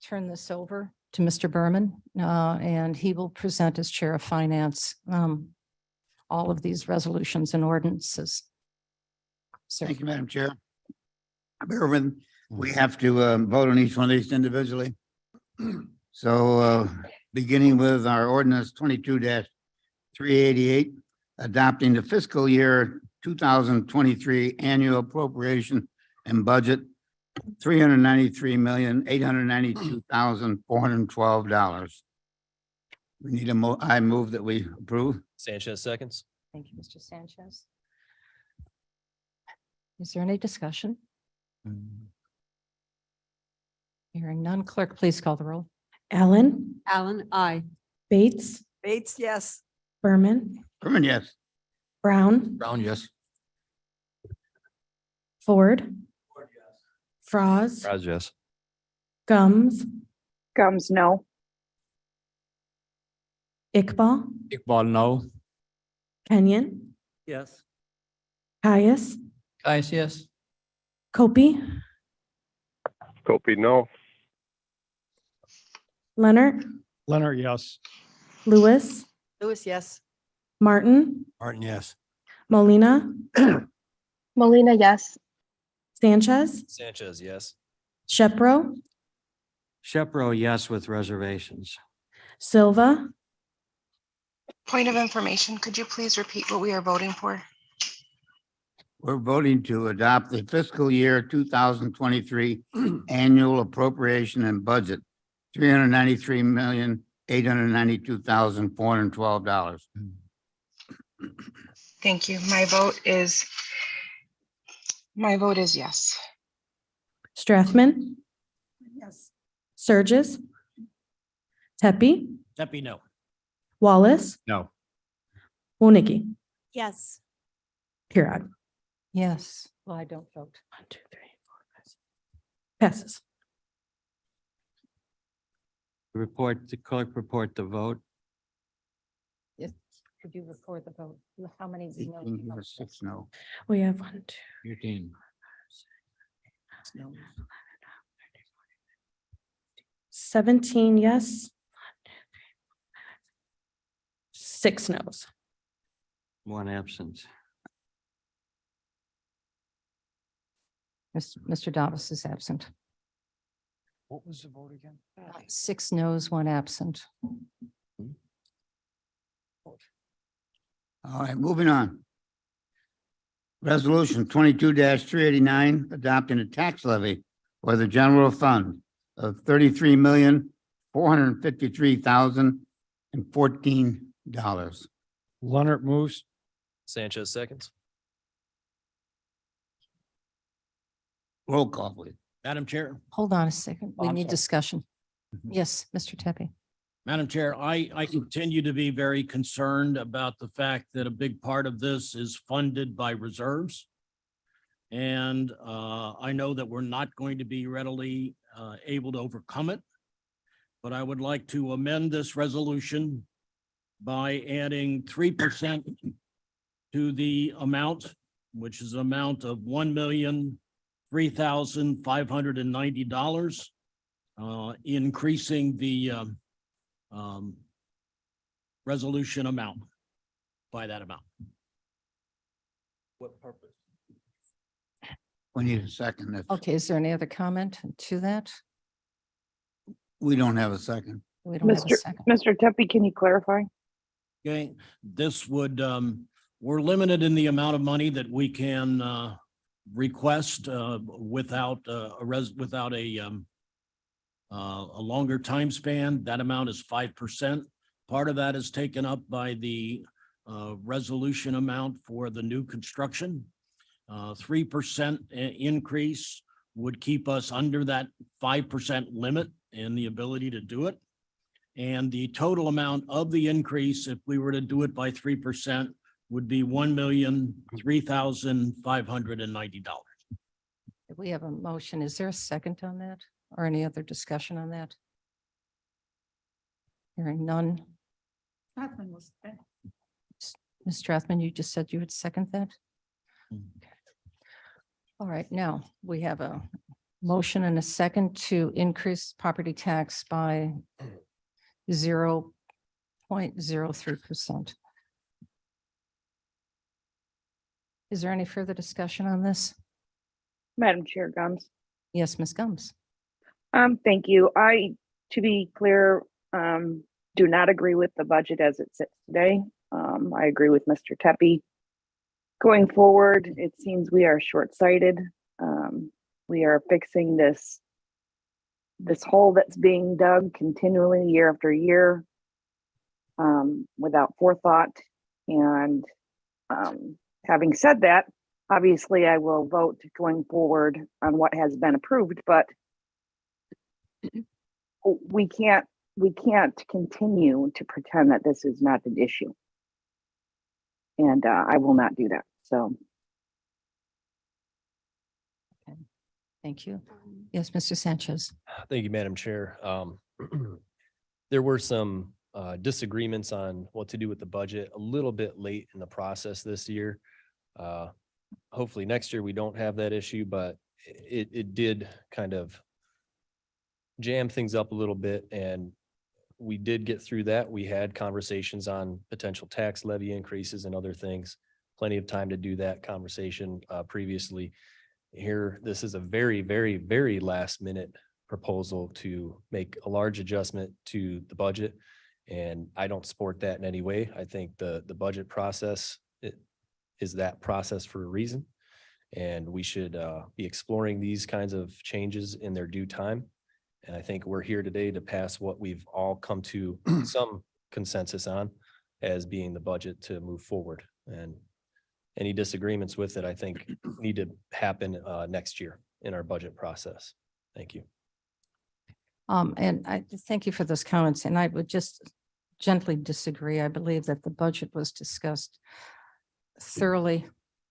turn this over to Mr. Berman, and he will present as Chair of Finance all of these resolutions and ordinances. So Thank you, Madam Chair. Bear with, we have to vote on each one of these individually. So beginning with our ordinance 22-388, adopting the fiscal year 2023 annual appropriation and budget, $393,892,412. We need I move that we approve. Sanchez seconds. thank you, Mr. Sanchez. Is there any discussion? Hearing none, clerk, please call the roll. Allen, Alan, I. Bates, Bates, yes. Berman, Herman, yes. Brown, Brown, yes. Ford, Froz, Yes. Gums, Gums, no. Iqbal, Iqbal, no. Kenyon, Yes. Caius, Guys, yes. Kopi, Kopi, no. Leonard, Leonard, yes. Lewis, Lewis, yes. Martin, Martin, yes. Molina, Molina, yes. Sanchez, Sanchez, yes. Shepro, Shepro, yes, with reservations. Silva, Point of information, could you please repeat what we are voting for? We're voting to adopt the fiscal year 2023 annual appropriation and budget, $393,892,412. Thank you. My vote is yes. Strathman, Yes. Surges, Tepe, Tepe, no. Wallace, No. Woniki, Yes. Pirog. Yes, well, I don't vote. 1, 2, 3, 4, 5, 6. Passes. Report, the clerk report the vote. Yes, could you record the vote? How many? 18 yes, 6 no. We have 1, 2, 13. 17 yes. 6 no's. One absent. Mr. Davis is absent. What was the vote again? 6 no's, 1 absent. All right, moving on. Resolution 22-389, adopting a tax levy for the general fund of $33,453,014. Leonard moves. Sanchez seconds. Roll call, please. Madam Chair, Hold on a second. We I'm need sorry. discussion. Yes, Mr. Tepe. Madam Chair, I continue to be very concerned about the fact that a big part of this is funded by reserves. And I know that we're not going to be readily able to overcome it. But I would like to amend this resolution by adding 3% to the amount, which is an amount of $1,003,590, increasing the resolution amount by that amount. What purpose? We need a second. Okay, is there any other comment to that? We don't have a second. We don't have a second. Mr. Tepe, can you clarify? Okay, this would, we're limited in the amount of money that we can request without without a longer time span. That amount is 5%. Part of that is taken up by the resolution amount for the new construction. 3% increase would keep us under that 5% limit and the ability to do it. And the total amount of the increase, if we were to do it by 3%, would be $1,003,590. We have a motion. Is there a second on that or any other discussion on that? Hearing none. Ms. Strathman, you just said you would second that? Okay. All right, now we have a motion and a second to increase property tax by 0.03%. Is there any further discussion on this? Madam Chair Gums. Yes, Ms. Gums. Thank you. To be clear, do not agree with the budget as it sits today. I agree with Mr. Tepe. Going forward, it seems we are short-sighted. We are fixing this hole that's being dug continually year after year without forethought. And having said that, obviously I will vote going forward on what has been approved, but we can't continue to pretend that this is not an issue. And I will not do that. So. Okay. Thank you. Yes, Mr. Sanchez. Thank you, Madam Chair. There were some disagreements on what to do with the budget a little bit late in the process this year. Hopefully next year we don't have that issue, but it did kind of jam things up a little bit, and we did get through that. We had conversations on potential tax levy increases and other things. Plenty of time to do that conversation previously. Here, this is a very, very, very last minute proposal to make a large adjustment to the budget. And I don't support that in any way. I think the budget process is that process for a reason. And we should be exploring these kinds of changes in their due time. And I think we're here today to pass what we've all come to some consensus on as being the budget to move forward. And any disagreements with it, I think need to happen next year in our budget process. Thank you. And I thank you for those comments, and I would just gently disagree. I believe that the budget was discussed thoroughly,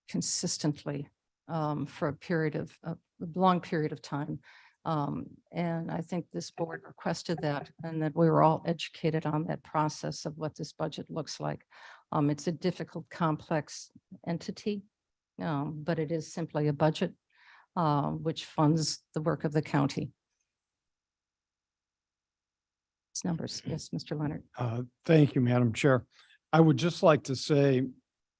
consistently for a long period of time. And I think this board requested that, and that we were all educated on that process of what this budget looks like. It's a difficult, complex entity, but it is simply a budget which funds the work of the county. It's numbers. Yes, Mr. Leonard. Thank you, Madam Chair. I would just like to say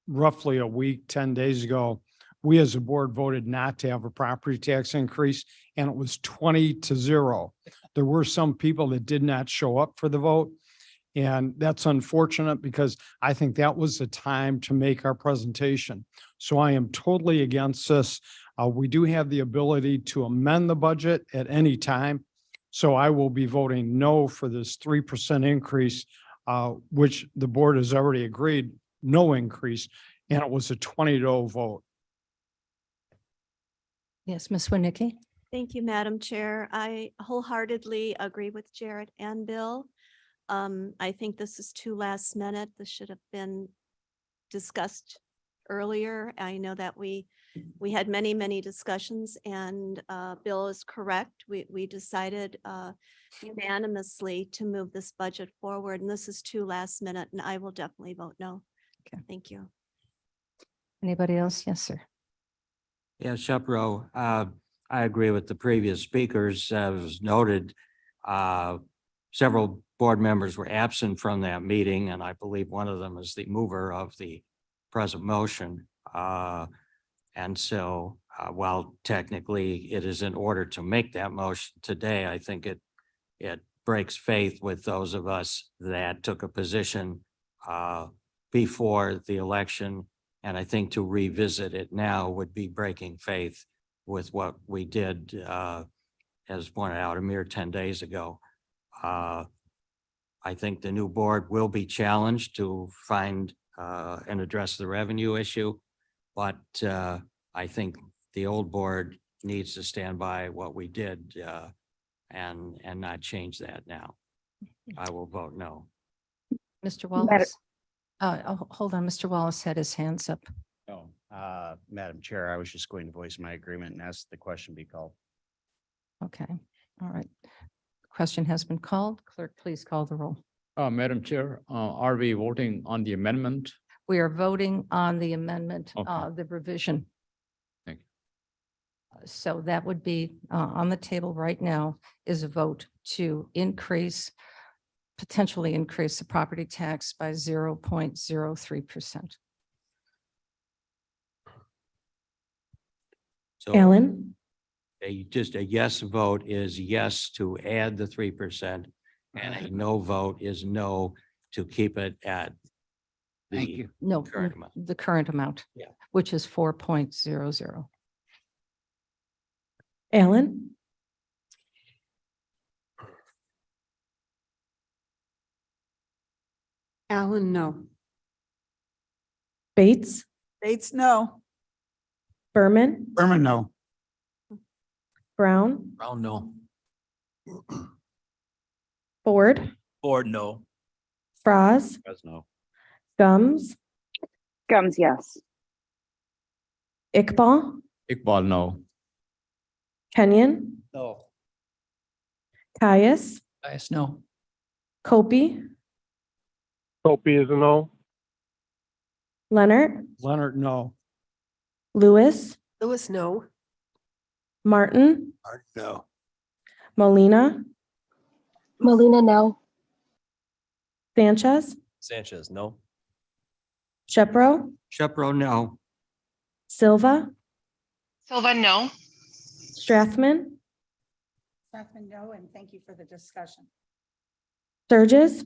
roughly a week, 10 days ago, we as a board voted not to have a property tax increase, and it was 20-0. There were some people that did not show up for the vote. And that's unfortunate because I think that was the time to make our presentation. So I am totally against this. We do have the ability to amend the budget at any time. So I will be voting no for this 3% increase, which the board has already agreed, no increase, and it was a 20-0 vote. Yes, Ms. Winnicki? Thank you, Madam Chair. I wholeheartedly agree with Jared and Bill. I think this is too last minute. This should have been discussed earlier. I know that we had many discussions and Bill is correct. We decided unanimously to move this budget forward and this is too last minute and I will definitely vote no. Okay. Thank you. Anybody else? Yes, sir. Yeah, Shepro, I agree with the previous speakers. As noted, several board members were absent from that meeting, and I believe one of them is the mover of the present motion. And so while technically it is in order to make that motion today, I think it breaks faith with those of us that took a position before the election. And I think to revisit it now would be breaking faith with what we did, as pointed out a mere 10 days ago. I think the new board will be challenged to find and address the revenue issue. But I think the old board needs to stand by what we did and not change that now. I will vote no. Mr. Wallace? Hold on, Mr. Wallace had his hands up. No, Madam Chair, I was just going to voice my agreement and ask the question be called. Okay, all right. Question has been called. Clerk, please call the roll. Madam Chair, are we voting on the amendment? We are voting on the amendment, Okay. the revision. Thank you. So that would be on the table right now is a vote to potentially increase the property tax by 0.03%. So Alan, just a yes vote is yes to add the 3%, and a no vote is no to keep it at Thank the you. No, current amount. the current amount. Yeah. Which is 4.00. Alan, Alan, no. Bates, Bates, no. Berman, Berman, no. Brown, Brown, no. Ford, Ford, no. Franz, No. Gums, Gums, yes. Iqbal, Iqbal, no. Kenyon, No. Caius, Yes, no. Copy, Copy is a no. Leonard, Leonard, no. Lewis, Lewis, no. Martin, No. Molina, Molina, no. Sanchez, Sanchez, no. Shepro, Shepro, no. Silva, Silva, no. Strathman, Strathman, no, and thank you for the discussion. Sturgis,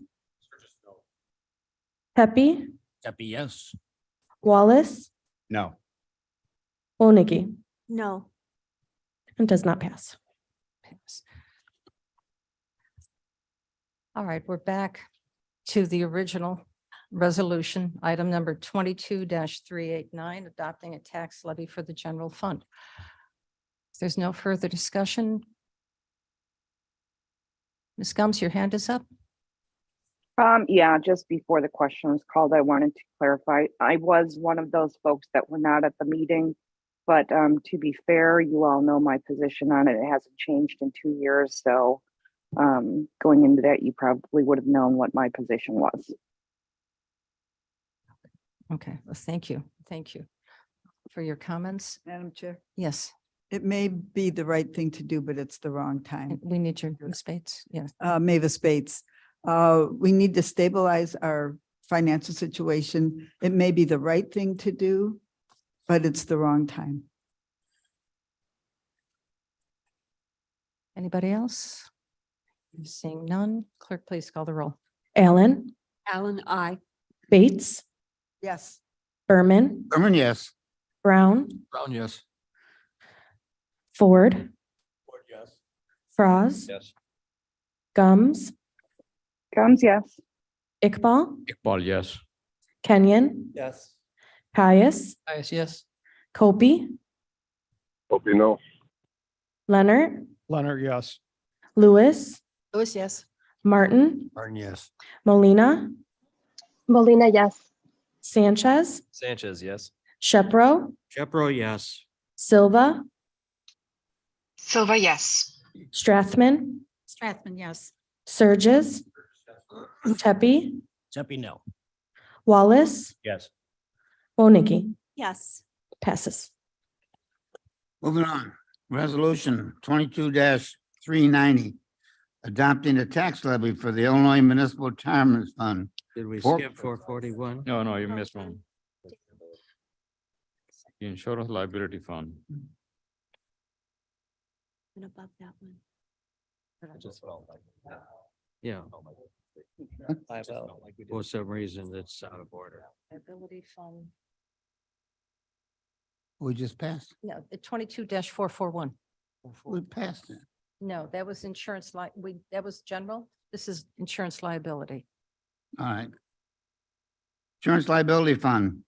Pepe, Happy, yes. Wallace, No. Wolnicki, No. and does not pass. Pass. All right, we're back to the original resolution, item number 22-389, adopting a tax levy for the general fund. If there's no further discussion. Ms. Gums, your hand is up. Yeah, just before the question was called, I wanted to clarify. I was one of those folks that were not at the meeting. But to be fair, you all know my position on it. It hasn't changed in 2 years. So going into that, you probably would have known what my position was. Okay, well, thank you. Thank you for your comments. Madam Chair, Yes, it may be the right thing to do, but it's the wrong time. and we need your Spades. Yes. Mavis Bates, we need to stabilize our financial situation. It may be the right thing to do, but it's the wrong time. Anybody else? Seeing none, clerk, please call the roll. Allen, Alan, I. Bates, Yes. Berman, Berman, yes. Brown, Brown, yes. Ford, Ford, yes. Franz, Yes. Gums, Gums, yes. Iqbal, Iqbal, yes. Kenyon, Yes. Caius, Yes, yes. Copy, Hope no. Leonard, Leonard, yes. Lewis, Lewis, yes. Martin, Martin, yes. Molina, Molina, yes. Sanchez, Sanchez, yes. Shepro, Shepro, yes. Silva, Silva, yes. Strathman, Strathman, yes. Surges, Tepe, Zepi, no. Wallace, Yes. Woniki, Yes. passes. Moving on, resolution 22-390, adopting a tax levy for the Illinois Municipal Retirement Fund. Did we Four- skip 441? No, no, you missed one. Insurance liability fund. And above that one. I just felt like. Yeah, I felt like we did. for some reason it's out of order. Liability fund, We just passed. no, the 22-441. We passed it. No, that was insurance that was general. This is insurance liability. All right. Insurance liability fund,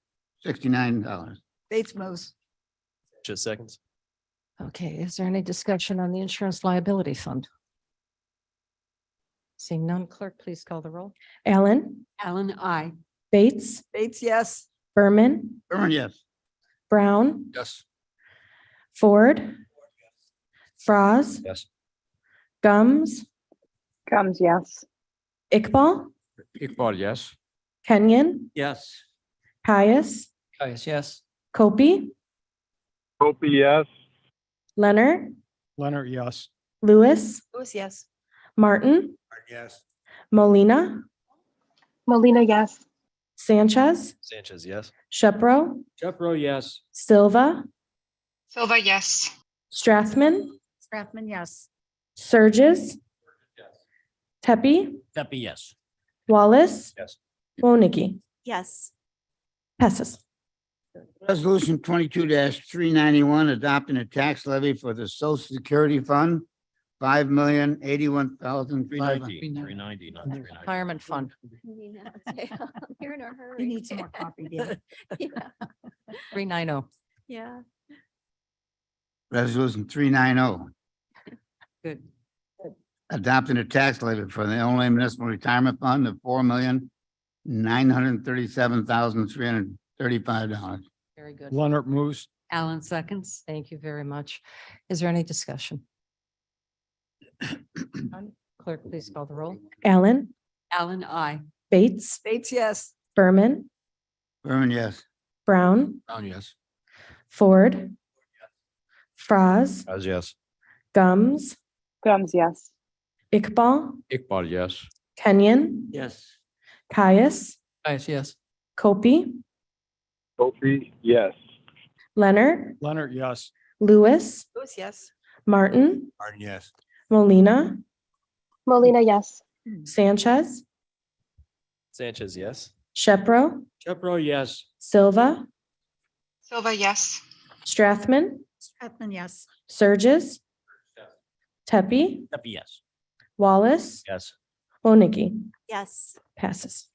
$6,437,669. Bates moves. Just seconds. Okay, is there any discussion on the insurance liability fund? Seeing none, clerk, please call the roll. Allen, Allen, I. Bates, Bates, yes. Berman, Berman, yes. Brown, Yes. Ford, Froz, Yes. Gums, Gums, yes. Iqbal, Iqbal, yes. Kenyon, Yes. Caius, Yes. Kopi, Hope yes. Leonard, Leonard, yes. Lewis, Lewis, yes. Martin, Yes. Molina, Molina, yes. Sanchez, Sanchez, yes. Shepro, Shepro, yes. Silva, Silva, yes. Strathman, Strathman, yes. Surges, Tepe, Zepi, yes. Wallace, Yes. Woniki, Yes. passes. Resolution 22-391, adopting a tax levy for the Social Security Fund, $5,081,500. 390, not 390. Retirement fund, You're in a hurry. You need some more coffee, dear. Yeah. 390. Yeah. Resolution 390, Good. adopting a tax levy for the Illinois Municipal Retirement Fund of $4,937,335. Very good. Leonard moves. Allen seconds. Thank you very much. Is there any discussion? None? Clerk, please call the roll. Allen, Allen, I. Bates, Bates, yes. Berman, Berman, yes. Brown, Brown, yes. Ford, Froz, Yes. Gums, Gums, yes. Iqbal, Iqbal, yes. Kenyon, Yes. Caius, Yes. Kopi, Hope yes. Leonard, Leonard, yes. Lewis, Lewis, yes. Martin, Martin, yes. Molina, Molina, yes. Sanchez, Sanchez, yes. Shepro, Shepro, yes. Silva, Silva, yes. Strathman, Strathman, yes. Surges, Tepe, Zepi, yes. Wallace, Yes. Woniki, Yes. passes.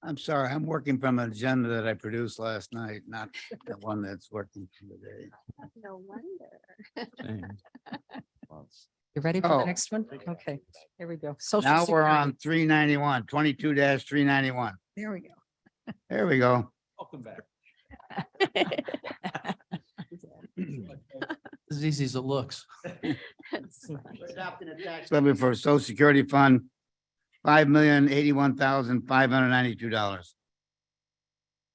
I'm sorry, I'm working from an agenda that I produced last night, not the one that's working today. No wonder. You ready for Oh. the next one? Okay, here we go. Social Now we're on Security. 22-391. There we go. There we go. Welcome back. As easy as it looks. It's not. Tax levy for Social Security Fund, $5,081,592.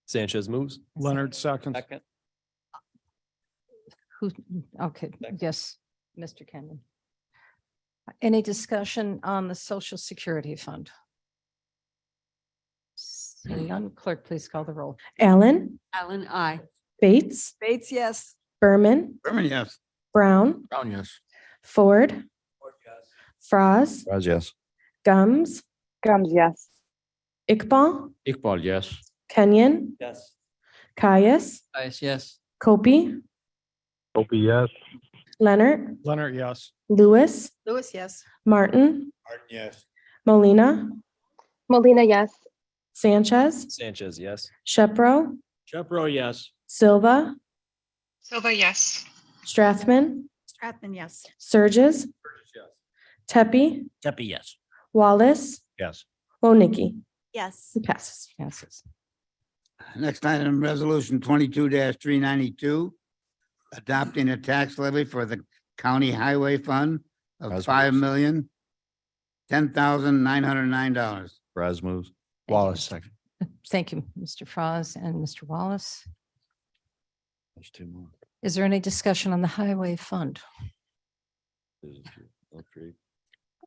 Sanchez moves. Leonard seconds. Second. Who, okay, yes, Mr. Kenyon. Any discussion on the Social Security Fund? Seeing none, clerk, please call the roll. Allen, Allen, I. Bates, Bates, yes. Berman, Berman, yes. Brown, Brown, yes. Ford, Froz, Yes. Gums, Gums, yes. Iqbal, Iqbal, yes. Kenyon, Yes. Caius, Yes. Kopi, Hope yes. Leonard, Leonard, yes. Lewis, Lewis, yes. Martin, Martin, yes. Molina, Molina, yes. Sanchez, Sanchez, yes. Shepro, Shepro, yes. Silva, Silva, yes. Strathman, Strathman, yes. Surges, Tepi, Tepe, yes. Wallace, Yes. Wonicky. Yes. Passes. Passes. Next item, resolution 22-392, adopting a tax levy for the county highway fund of $5,010,909. Raz moves. Wallace, second. Thank you, Mr. Froz and Mr. Wallace. There's two more. Is there any discussion on the highway fund?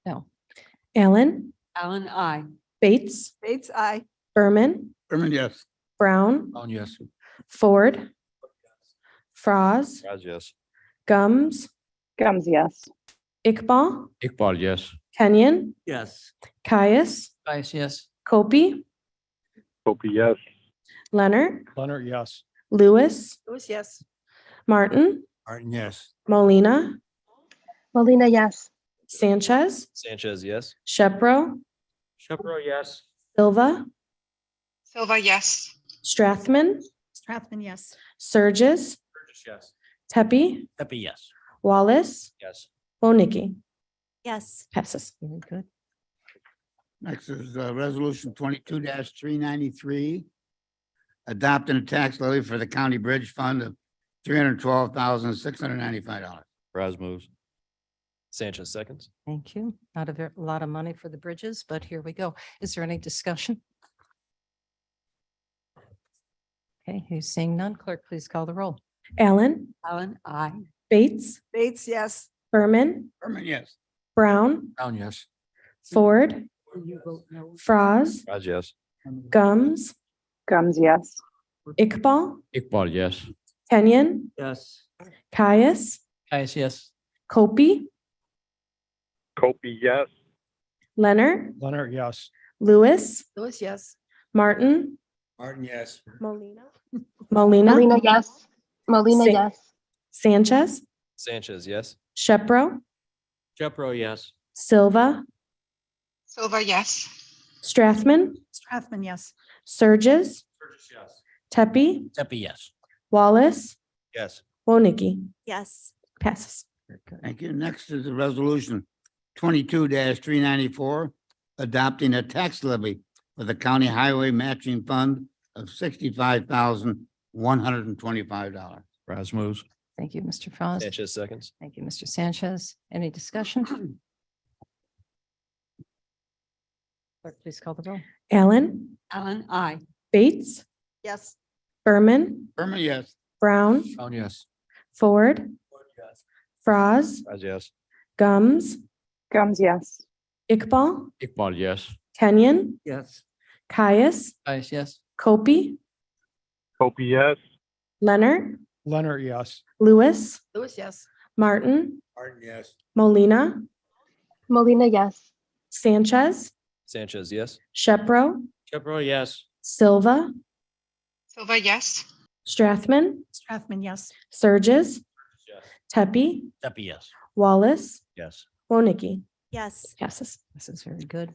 No. Allen, Allen, I. Bates, Bates, aye. Berman, Berman, yes. Brown, Brown, yes. Ford, Froz, Raz, yes. Gums, Gums, yes. Iqbal, Iqbal, yes. Kenyon, Yes. Caius, Bias, yes. Kopi, Opie, yes. Leonard, yes. Lewis, Lewis, yes. Martin, Martin, yes. Molina, Molina, yes. Sanchez, Sanchez, yes. Shepro, Shepro, yes. Silva, Silva, yes. Strathman, Strathman, yes. Surges, Yes. Tepi, Tepe, yes. Wallace, Yes. Wonicky. Yes. Passes. Very good. Next is resolution 22-393, adopting a tax levy for the county bridge fund of $312,695. Raz moves. Sanchez seconds. Thank you. Not a lot of money for the bridges, but here we go. Is there any discussion? Okay, who's seeing none? Clerk, please call the roll. Allen, Allen, I. Bates, Bates, yes. Berman, Berman, yes. Brown, Brown, yes. Ford, Froz, Raz, yes. Gums, Gums, yes. Iqbal, Iqbal, yes. Kenyon, Yes. Caius, Bias, yes. Kopi, Opie, yes. Leonard, yes. Lewis, Lewis, yes. Martin, Martin, yes. Molina, Molina, yes. Molina, Sa- yes. Sanchez, Sanchez, yes. Shepro, Shepro, yes. Silva, Silva, yes. Strathman, Strathman, yes. Surges, Yes. Tepi, Tepe, yes. Wallace, Yes. Wonicky. Yes. Passes. Thank you. Next is the resolution 22-394, adopting a tax levy for the county highway matching fund of $65,125. Raz moves. Thank you, Mr. Frost. Sanchez seconds. Thank you, Mr. Sanchez. Any discussion? Clerk, please call the roll. Allen, Allen, I. Bates, Yes. Berman, Berman, yes. Brown, Brown, yes. Ford, Froz, Raz, yes. Gums, Gums, yes. Iqbal, Iqbal, yes. Kenyon, Yes. Caius, Bias, yes. Kopi, Opie, yes. Leonard, yes. Lewis, Lewis, yes. Martin, Martin, yes. Molina, Molina, yes. Sanchez, Sanchez, yes. Shepro, Shepro, yes. Silva, Silva, yes. Strathman, Strathman, yes. Surges, Yes. Tepi, Tepe, yes. Wallace, Yes. Wonicky. Yes. Passes. This is very good.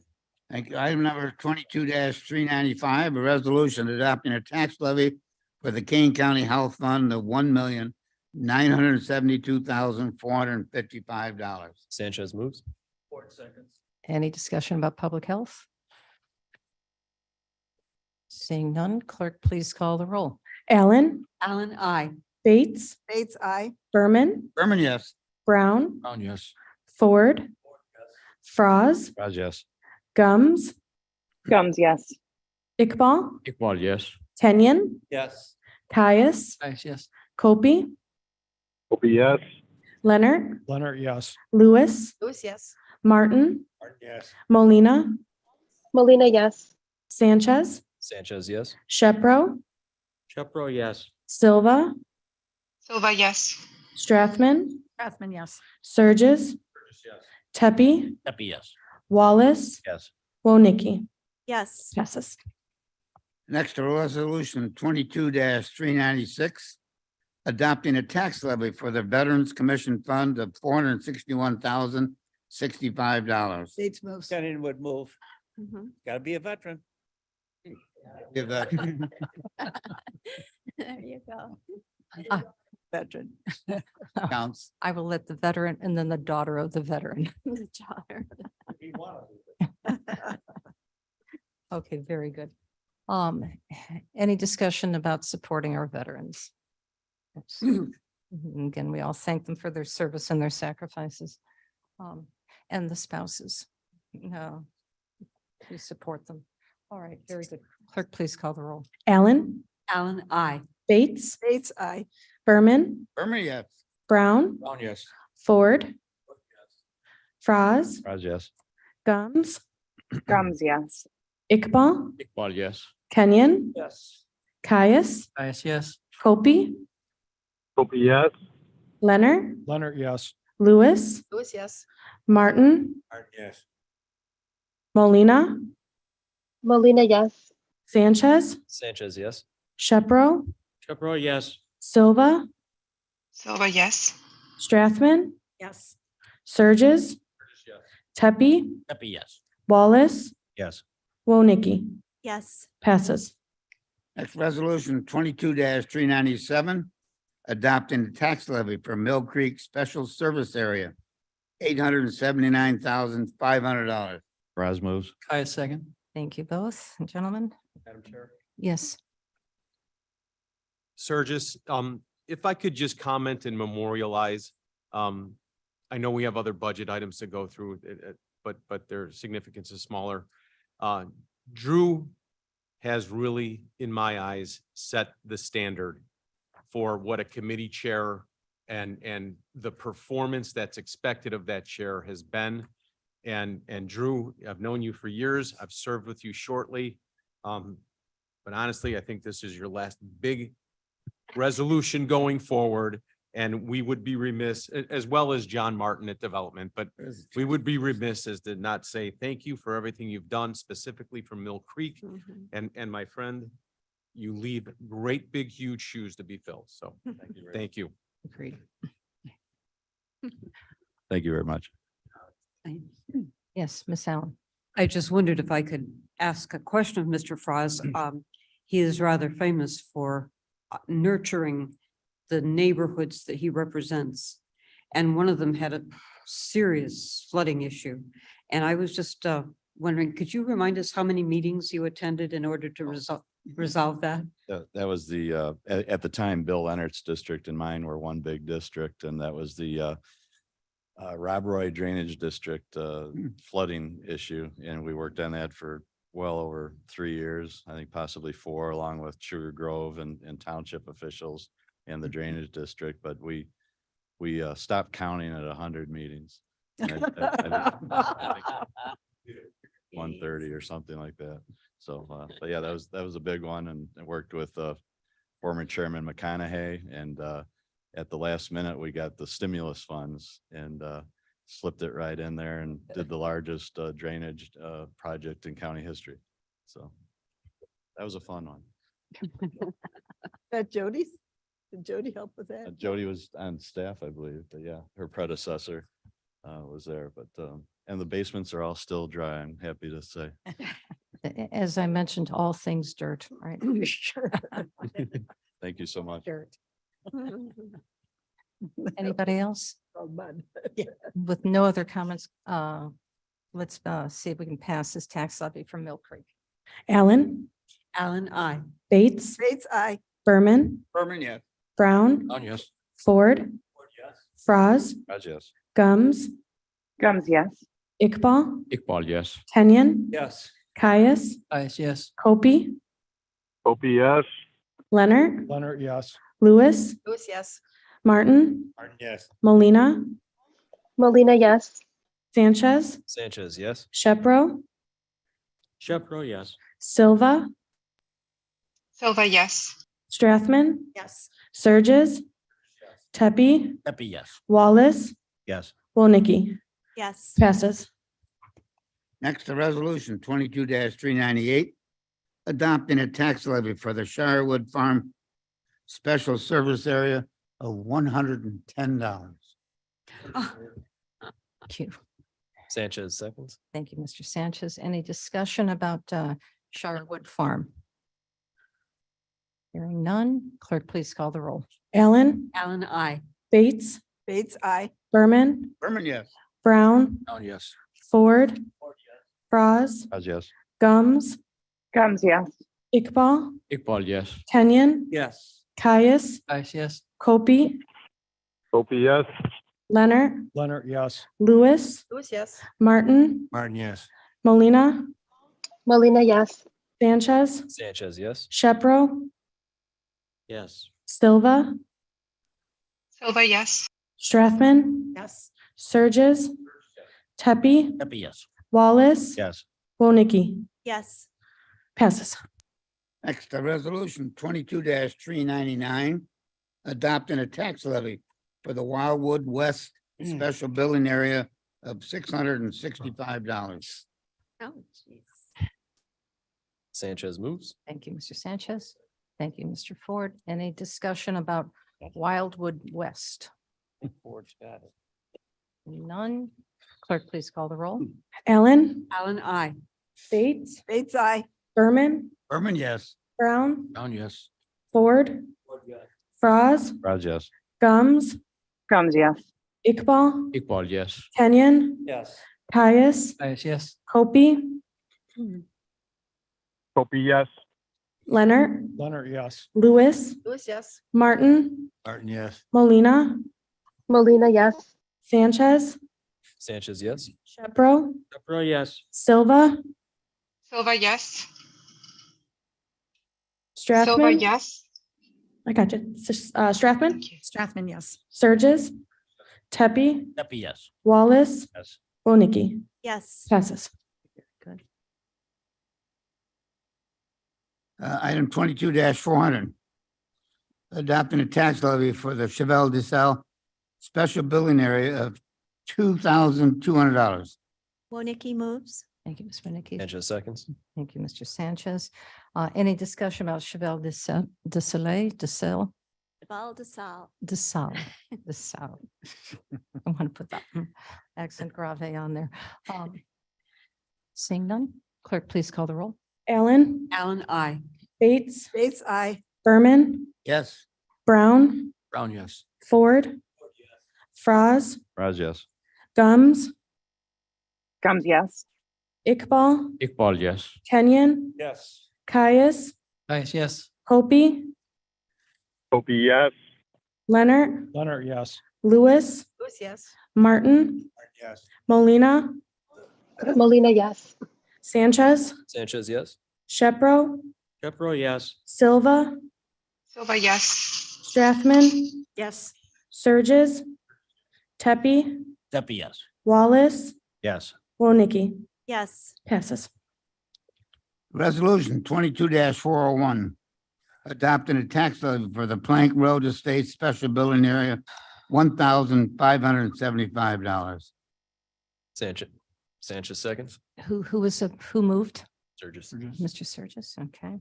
Thank you. Item number 22-395, a resolution adopting a tax levy for the Kane County Health Fund of $1,972,455. Sanchez moves. Any discussion about public health? Seeing none, clerk, please call the roll. Allen, Allen, I. Bates, Bates, aye. Berman, Berman, yes. Brown, Brown, yes. Ford, Froz, Raz, yes. Gums, Gums, yes. Iqbal, Iqbal, yes. Kenyon, Yes. Caius, Bias, yes. Kopi, Opie, yes. Leonard, yes. Lewis, Lewis, yes. Martin, Martin, yes. Molina, Molina, yes. Sanchez, Sanchez, yes. Shepro, Shepro, yes. Silva, Silva, yes. Strathman, Strathman, yes. Surges, Tepi, Tepe, yes. Wallace, Yes. Wonicky. Yes. Passes. Next, a resolution 22-396, adopting a tax levy for the Veterans Commission Fund of $461,065. Bates moves. Kenyon would move. Mhm. Gotta be a veteran. Give that. There you go. Veteran. Counts. I will let the veteran and then the daughter of the veteran. The daughter. Okay, very good. Any discussion about supporting our veterans? Yes. And again, we all thank them for their service and their sacrifices. And the spouses. No, we support them. All right, very good. Clerk, please call the roll. Allen, Allen, I. Bates, Bates, aye. Berman, Berman, yes. Brown, yes. Ford, Fraz, yes. Gums, Gums, yes. Iqbal, Iqbal, yes. Kenyon, Yes. Caius, Yes. Copey, Hope yes. Leonard, Leonard, yes. Lewis, Lewis, yes. Martin, Yes. Molina, Molina, yes. Sanchez, Sanchez, yes. Shepro, Chaparral, yes. Silva, Silva, yes. Strathman, Yes. Surges, Tepe, Happy, yes. Wallace, Yes. Woniki, Yes. passes. Next resolution, 22-397, adopting the tax levy for Mill Creek Special Service Area, $879,500. Raz moves. Caius second. Thank you both, gentlemen. Madam Chair. Yes. Surges, if I could just comment and memorialize, I know we have other budget items to go through, but their significance is smaller. Drew has really, in my eyes, set the standard for what a committee chair and the performance that's expected of that chair has been. And Drew, I've known you for years. I've served with you shortly. But honestly, I think this is your last big resolution going forward. And we would be remiss, as well as John Martin at Development, but we would be remiss as to not say thank you for everything you've done specifically for Mill Creek. And my friend, you leave great, big, huge shoes to be filled. So thank you. Agreed. Thank you very much. Yes, Miss Allen. I just wondered if I could ask a question of Mr. Frost. He is rather famous for nurturing the neighborhoods that he represents. And one of them had a serious flooding issue. And I was just wondering, could you remind us how many meetings you attended in order to resolve that? That was the, at the time, Bill Leonard's district and mine were one big district, and that was the Rob Roy Drainage District flooding issue. And we worked on that for well over 3 years, I think possibly 4, along with Sugar Grove and township officials and the drainage district. But we stopped counting at 100 meetings. And I think 130 or something like that. So, but yeah, that was a big one, and I worked with former Chairman McConaughey, and at the last minute, we got the stimulus funds and slipped it right in there and did the largest drainage project in county history. So that was a fun one. That Jody's? Did Jody help with that? Jody was on staff, I believe, but yeah, her predecessor was there, but and the basements are all still dry, I'm happy to say. As I mentioned, all things dirt, right? Sure. Thank you so much. Dirt. Anybody else? Oh, mud. With no other comments, let's see if we can pass this tax levy from Mill Creek. Allen, Allen, I. Bates, Bates, aye. Berman, Berman, yes. Brown, Yes. Ford, Fraz, Raz, yes. Gums, Gums, yes. Iqbal, Iqbal, yes. Kenyon, Yes. Caius, Caius, yes. Copey, Hope yes. Leonard, Leonard, yes. Lewis, Lewis, yes. Martin, Yes. Molina, Molina, yes. Sanchez, Sanchez, yes. Shepro, Chaparral, yes. Silva, Silva, yes. Strathman, Yes. Surges, Tepe, Happy, yes. Wallace, Yes. Wolnicki, Yes. passes. Next, the resolution 22-398, adopting a tax levy for the Shirewood Farm Special Service Area of $110. Thank you. Sanchez seconds. Thank you, Mr. Sanchez. Any discussion about Shirewood Farm? Hearing none, clerk, please call the roll. Allen, Allen, I. Bates, Bates, aye. Berman, Berman, yes. Brown, Brown, yes. Ford, Froz, yes. Gums, Gums, yes. Iqbal, Iqbal, yes. Kenyon, Yes. Caius, Yes. Kopi, Opie, yes. Leonard, Leonard, yes. Lewis, Lewis, yes. Martin, Martin, yes. Molina, Molina, yes. Sanchez, Sanchez, yes. Shepro, Yes. Silva, Silva, yes. Strathman, Yes. Surges, Tepi, yes. Wallace, Yes. Wolnicki. Yes. Passes. Next, a resolution 22-399, adopting a tax levy for the Wildwood West Special Building Area of $665. Oh, jeez. Sanchez moves. Thank you, Mr. Sanchez. Thank you, Mr. Ford. Any discussion about Wildwood West? Ford's got it. None. Clerk, please call the roll. Allen, Allen, I. Bates, Bates, aye. Berman, Berman, yes. Brown, Brown, yes. Ford, Froz, Raj, yes. Gums, Gums, yes. Iqbal, Iqbal, yes. Kenyon, Yes. Caius, Yes. Kopi, Opie, yes. Leonard, Leonard, yes. Lewis, Lewis, yes. Martin, Martin, yes. Molina, Molina, yes. Sanchez, Sanchez, yes. Shepro, Yes. Silva, Silva, yes. Silva, Strathman. yes. I got you. Strathman, Thank you. Strathman, yes. Surges, Tepi, yes. Wallace, Yes. Wolnicki. Yes. Passes. Good. Item 22-400, adopting a tax levy for the Chevelle DeSalle Special Building Area of $2,200. Wolnicki moves. Thank you, Ms. Winnicky. Sanchez seconds. Thank you, Mr. Sanchez. Any discussion about Chevelle DeSalle? Val DeSalle. DeSalle. I want to put that accent grave on there. Seeing none, clerk, please call the roll. Allen, Allen, I. Bates, Bates, aye. Berman, Yes. Brown, Brown, yes. Ford, Froz, Raj, yes. Gums, Gums, yes. Iqbal, Iqbal, yes. Kenyon, Yes. Caius, Yes. Kopi, Opie, yes. Leonard, Leonard, yes. Lewis, Lewis, yes. Martin, Yes. Molina, Molina, yes. Sanchez, Sanchez, yes. Shepro, Yes. Silva, Silva, yes. Strathman, Yes. Surges, Tepi, yes. Wallace, Yes. Wolnicki. Yes. Passes. Resolution 22-401, adopting a tax levy for the Plank Road Estate Special Building Area, $1,575. Sanchez seconds. Who moved? Sturgis. Mr. Surges, okay.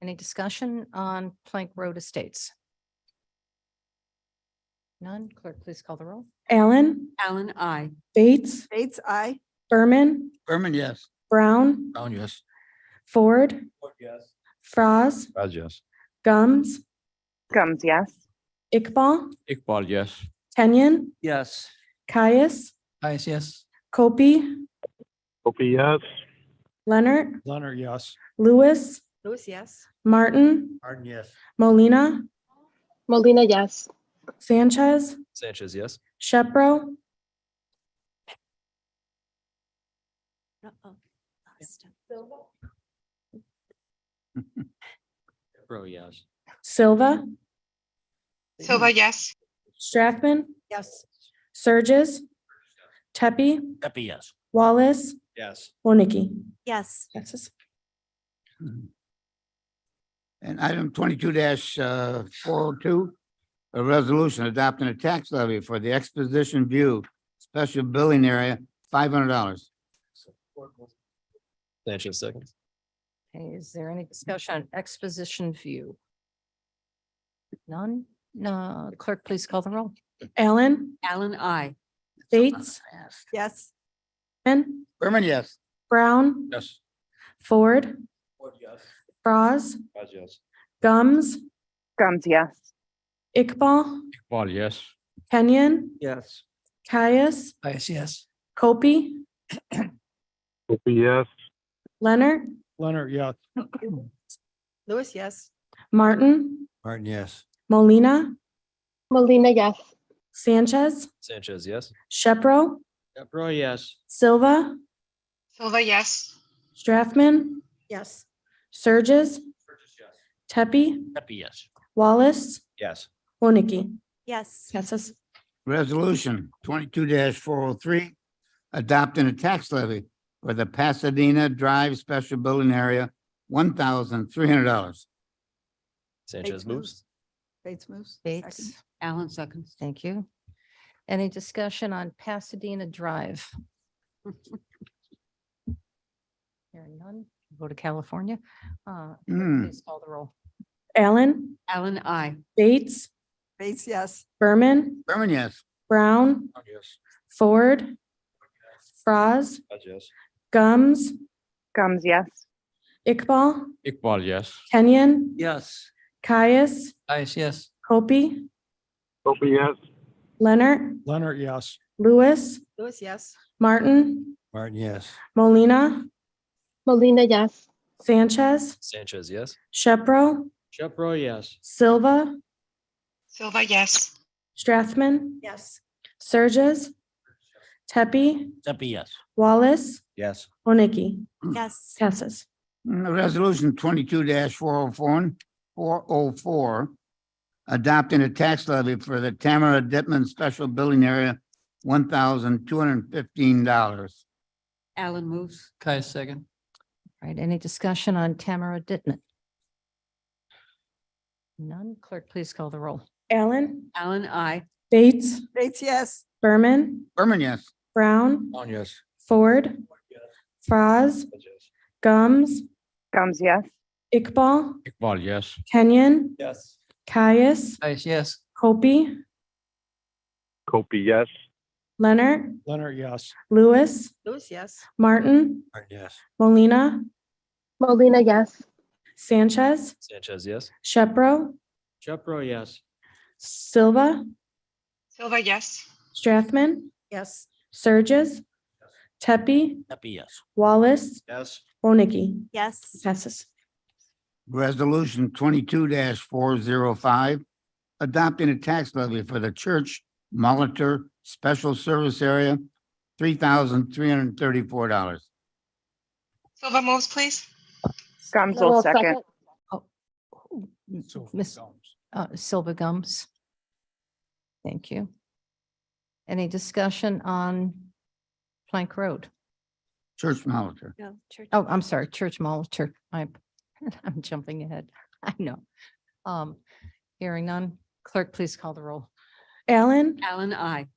Any discussion on Plank Road Estates? None, clerk, please call the roll. Allen, Allen, I. Bates, Bates, aye. Berman, Berman, yes. Brown, Brown, yes. Ford, Froz, Raj, yes. Gums, Gums, yes. Iqbal, Iqbal, yes. Kenyon, Yes. Caius, Yes. Kopi, Opie, yes. Leonard, Leonard, yes. Lewis, Lewis, yes. Martin, Martin, yes. Molina, Molina, yes. Sanchez, Sanchez, yes. Shepro, Uh-oh. Lost him. Yes. Silva, Silva, yes. Strathman, Yes. Surges, Tepi, yes. Wallace, Yes. Wolnicki. Yes. Passes. And item 22-402, a resolution adopting a tax levy for the Exposition View Special Building Area, $500. Sanchez seconds. Okay, is there any discussion on Exposition View? None? No, clerk, please call the roll. Allen, Allen, I. Bates, Yes. Berman, Berman, yes. Brown, Yes. Ford, Froz, yes. Gums, Gums, yes. Iqbal, Iqbal, yes. Kenyon, Yes. Caius, Yes. Kopi, Opie, yes. Leonard, Leonard, yes. Lewis, yes. Martin, Martin, yes. Molina, Molina, yes. Sanchez, Sanchez, yes. Shepro, Shepro, yes. Silva, Silva, yes. Strathman, Yes. Surges, Tepi, Happy, yes. Wallace, Yes. Winnicke. Yes. Passes. Resolution 22-403, adopting a tax levy for the Pasadena Drive Special Building Area, $1,300. Sanchez moves. Bates moves. Bates, Second. Alan seconds. thank you. Any discussion on Pasadena Drive? Hearing none, go to California. Hmm. Please call the roll. Allen, Alan, I. Bates, Bates, yes. Berman, Berman, yes. Brown, Yes. Ford, Froz, Yes. Gums, Gums, yes. Iqbal, Iqbal, yes. Kenyon, Yes. Caius, Yes. Kopi, Opie, yes. Leonard, Leonard, yes. Lewis, Lewis, yes. Martin, Martin, yes. Molina, Molina, yes. Sanchez, Sanchez, yes. Shepro, Shepro, yes. Silva, Silva, yes. Strathman, Yes. Surges, Tepi, Happy, yes. Wallace, Yes. Winnicke. Yes. Passes. Resolution 22-404, adopting a tax levy for the Tamara Dittman Special Building Area, $1,215. Alan moves. Caius second. All right, any discussion on Tamara Dittman? None. Clerk, please call the roll. Allen, Alan, I. Bates, Bates, yes. Berman, Berman, yes. Brown, Brown, yes. Ford, Froz, Gums, Gums, yes. Iqbal, Iqbal, yes. Kenyon, Yes. Caius, Yes. Kopi, Opie, yes. Leonard, Leonard, yes. Lewis, Lewis, yes. Martin, Martin, yes. Molina, Molina, yes. Sanchez, Sanchez, yes. Shepro, Shepro, yes. Silva, Silva, yes. Strathman, Yes. Surges, Tepi, Happy, yes. Wallace, Yes. Winnicke. Yes. Passes. Resolution 22-405, adopting a tax levy for the Church Molitor Special Service Area, $3,334. Silva moves, please. Gums will second. Miss Silva Gums. Thank you. Any discussion on Plank Road? Church Molitor. No, church. Oh, I'm sorry, Church Molitor. I'm jumping ahead. I know. Hearing none. Clerk, please call the roll. Allen, Alan, I.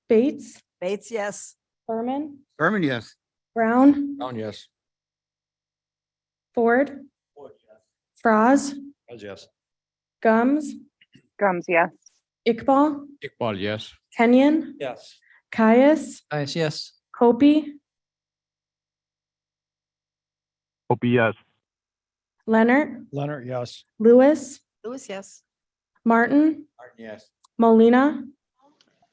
Bates, Bates, yes. Berman, Berman, yes. Brown, Brown, yes. Ford, Froz, Yes. Gums, Gums, yes. Iqbal, Iqbal, yes. Kenyon, Yes. Caius, Yes. Kopi, Opie, yes. Leonard, Leonard, yes. Lewis, Lewis, yes. Martin, Martin, yes. Molina,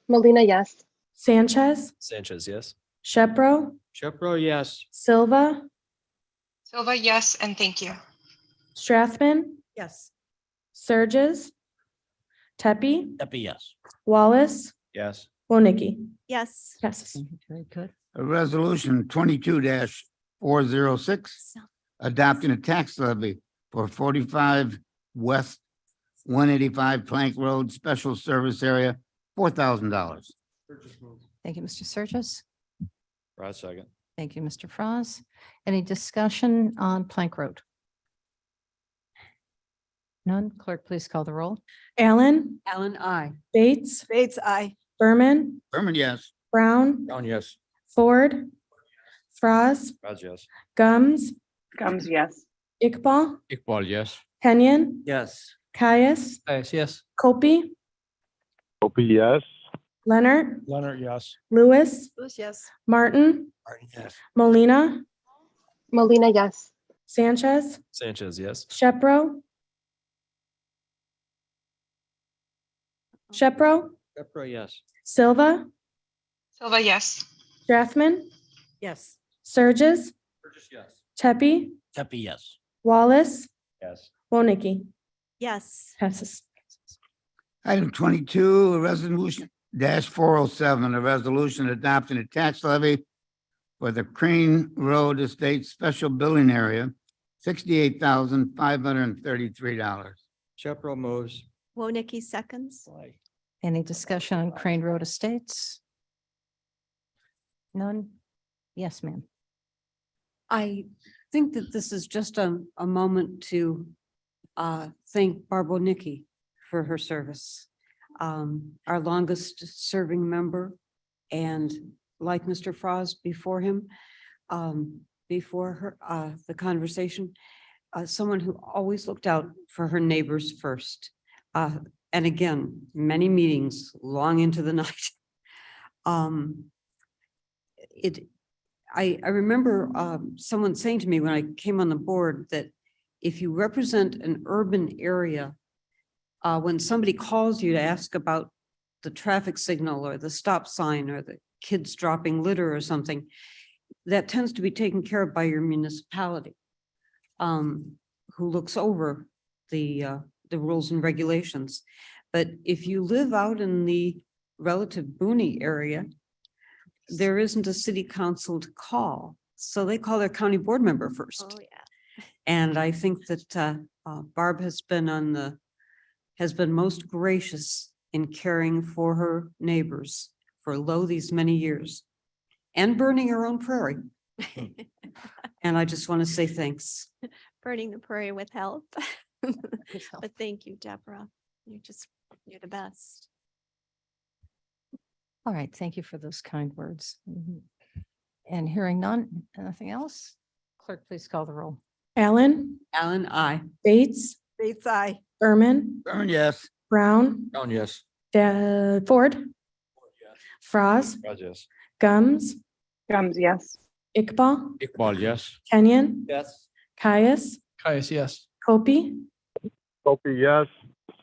Molina, yes. Sanchez, Sanchez, yes. Shepro, Shepro, yes. Silva, Silva, yes, and thank you. Strathman, Yes. Surges, Tepi, Happy, yes. Wallace, Yes. Winnicke. Yes. Passes. Very good. A resolution 22-406, adopting a tax levy for 45 West 185 Plank Road Special Service Area, $4,000. Thank you, Mr. Surges. Right, second. Thank you, Mr. Froz. Any discussion on Plank Road? None. Clerk, please call the roll. Allen, Alan, I. Bates, Bates, aye. Berman, Berman, yes. Brown, Brown, yes. Ford, Froz, Yes. Gums, Gums, yes. Iqbal, Iqbal, yes. Kenyon, Yes. Caius, Yes. Kopi, Opie, yes. Leonard, yes. Lewis, Lewis, yes. Martin, Martin, yes. Molina, Molina, yes. Sanchez, Sanchez, yes. Shepro. Shepro, Shepro, yes. Silva, Silva, yes. Strathman, Yes. Surges, Burgess, yes. Tepe, Tepe, yes. Wallace, Yes. Wonicky. Yes. Passes. Item 22, a resolution -407, a resolution adopting a tax levy for the Crane Road Estate Special Billing Area, $68,533. Shepro moves. Wonicky seconds. Any discussion on Crane Road Estates? None? Yes, ma'am. I think that this is just a moment to thank Barbara Nicky for her service. Our longest serving member, and like Mr. Frost before him, before her, the conversation, someone who always looked out for her neighbors first. And again, many meetings long into the night. I remember someone saying to me when I came on the board that if you represent an urban area, when somebody calls you to ask about the traffic signal or the stop sign or the kids dropping litter or something, that tends to be taken care of by your municipality, who looks over the rules and regulations. But if you live out in the relative boony area, there isn't a city council to call. So they call their county board member first. Oh, yeah. And I think that Barb has been most gracious in caring for her neighbors for these many years and burning her own prairie. And I just want to say thanks. Burning the prairie with help. But thank you, Deborah. You're the best. All right, thank you for those kind words. And hearing nothing else, clerk, please call the roll. Allen, Allen, aye. Bates, Bates, aye. Berman, Berman, yes. Brown, Brown, yes. Ford, Frost, Yes. Gums, Gums, yes. Iqbal, Iqbal, yes. Kenyon, Yes. Caius, Caius, yes. Kopi, Hopi, yes.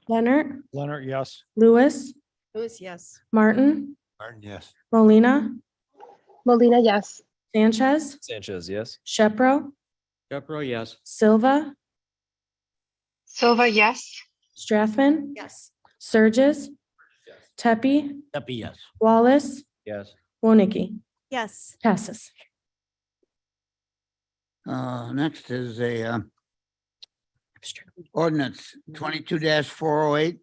Leonard, Leonard, yes. Lewis, Lewis, yes. Martin, Martin, yes. Molina, Molina, yes. Sanchez, Sanchez, yes. Shepro, Shepro, yes. Silva, Silva, yes. Strathman, Yes. Surges, Tepe, Tepe, yes. Wallace, Yes. Wonicky. Yes. Passes. Next is a ordinance 22-408,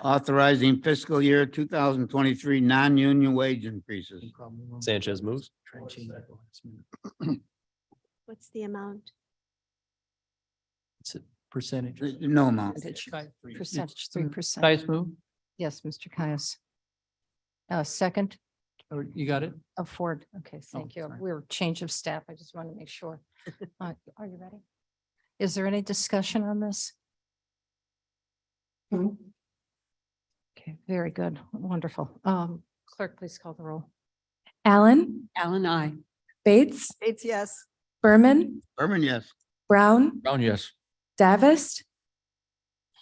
authorizing fiscal year 2023 non-union wage increases. Sanchez moves. What's the amount? It's a percentage. No amount. Percentage, 3%. Caius move, Yes, Mr. Caius. Second, or you got it? Ford. Okay, thank you. sorry. We're change of staff. I just want to make sure. Are you ready? Is there any discussion on this? Okay, very good. Wonderful. Clerk, please call the roll. Allen, Allen, aye. Bates, Bates, yes. Berman, Berman, yes. Brown, Brown, yes. Davis,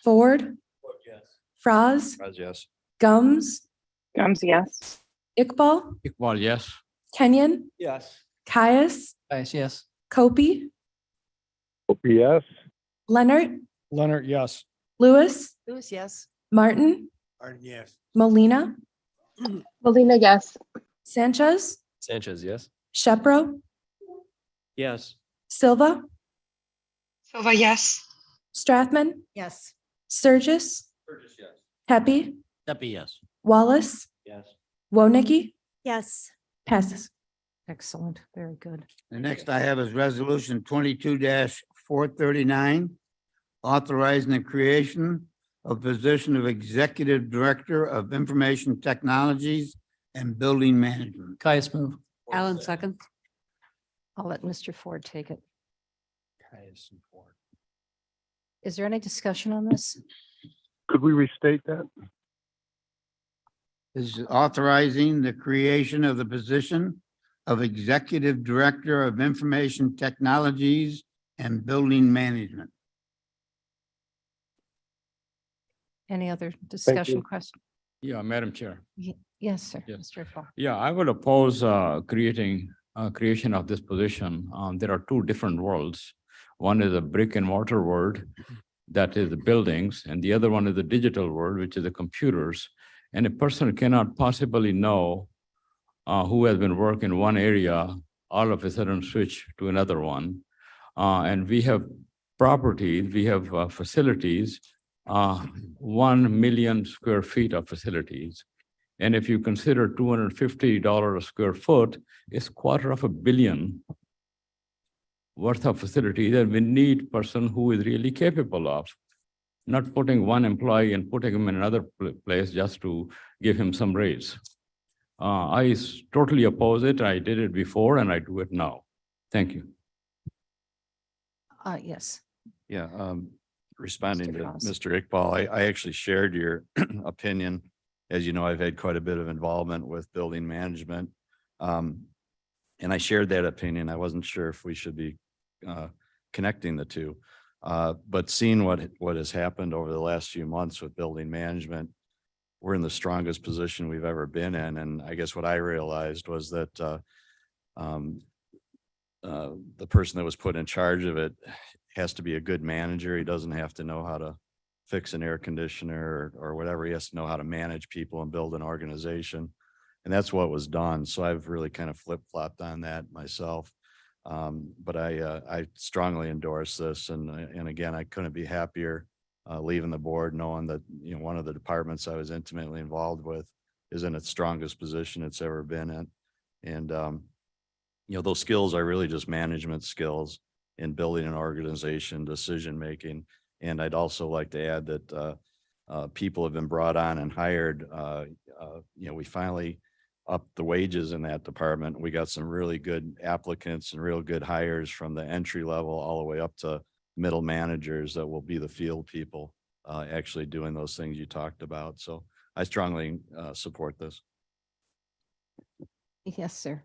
Ford, Frost, Yes. Gums, Gums, yes. Iqbal, Iqbal, yes. Kenyon, Yes. Caius, Caius, yes. Kopi, Hopi, yes. Leonard, Leonard, yes. Lewis, Lewis, yes. Martin, Martin, yes. Molina, Molina, yes. Sanchez, Sanchez, yes. Shepro, Yes. Silva, Silva, yes. Strathman, Yes. Surges, Burgess, yes. Tepe, Tepe, yes. Wallace, Yes. Wonicky. Yes. Passes. Excellent, very good. The next I have is resolution 22-439, authorizing the creation of position of Executive Director of Information Technologies and Building Management. Caius move. Allen, second. I'll let Mr. Ford take it. Caius and Ford. Is there any discussion on this? Could we restate that? Is authorizing the creation of the position of Executive Director of Information Technologies and building management. Any other discussion question? Yeah, Madam Chair. Yes, sir. Yes. Mr. Iqbal. Yeah, I would oppose creation of this position. There are two different worlds. One is a brick and mortar world, that is the buildings, and the other one is the digital world, which is the computers. And a person cannot possibly know who has been working in one area, all of a sudden switch to another one. And we have properties, we have facilities, 1 million square feet of facilities. And if you consider $250 a square foot, it's $250 million worth of facility that we need person who is really capable of, not putting one employee and putting him in another place just to give him some raise. Totally oppose it. I did it before and I do it now. Thank you. Yes. Yeah, responding Mr. to Cross. Mr. Iqbal, I actually shared your opinion. As you know, I've had quite a bit of involvement with building management. And I shared that opinion. I wasn't sure if we should be connecting the two. But seeing what has happened over the last few months with building management, we're in the strongest position we've ever been in. And I guess what I realized was that the person that was put in charge of it has to be a good manager. He doesn't have to know how to fix an air conditioner or whatever. He has to know how to manage people and build an organization. And that's what was done. So I've really kind of flip-flopped on that myself. But I strongly endorse this. And again, I couldn't be happier leaving the board, knowing that, you know, one of the departments I was intimately involved with is in its strongest position it's ever been in. And, you know, those skills are really just management skills in building an organization, decision-making. And I'd also like to add that people have been brought on and hired. You know, we finally upped the wages in that department. We got some really good applicants and real good hires from the entry level all the way up to middle managers that will be the field people actually doing those things you talked about. So I strongly support this. Yes, sir.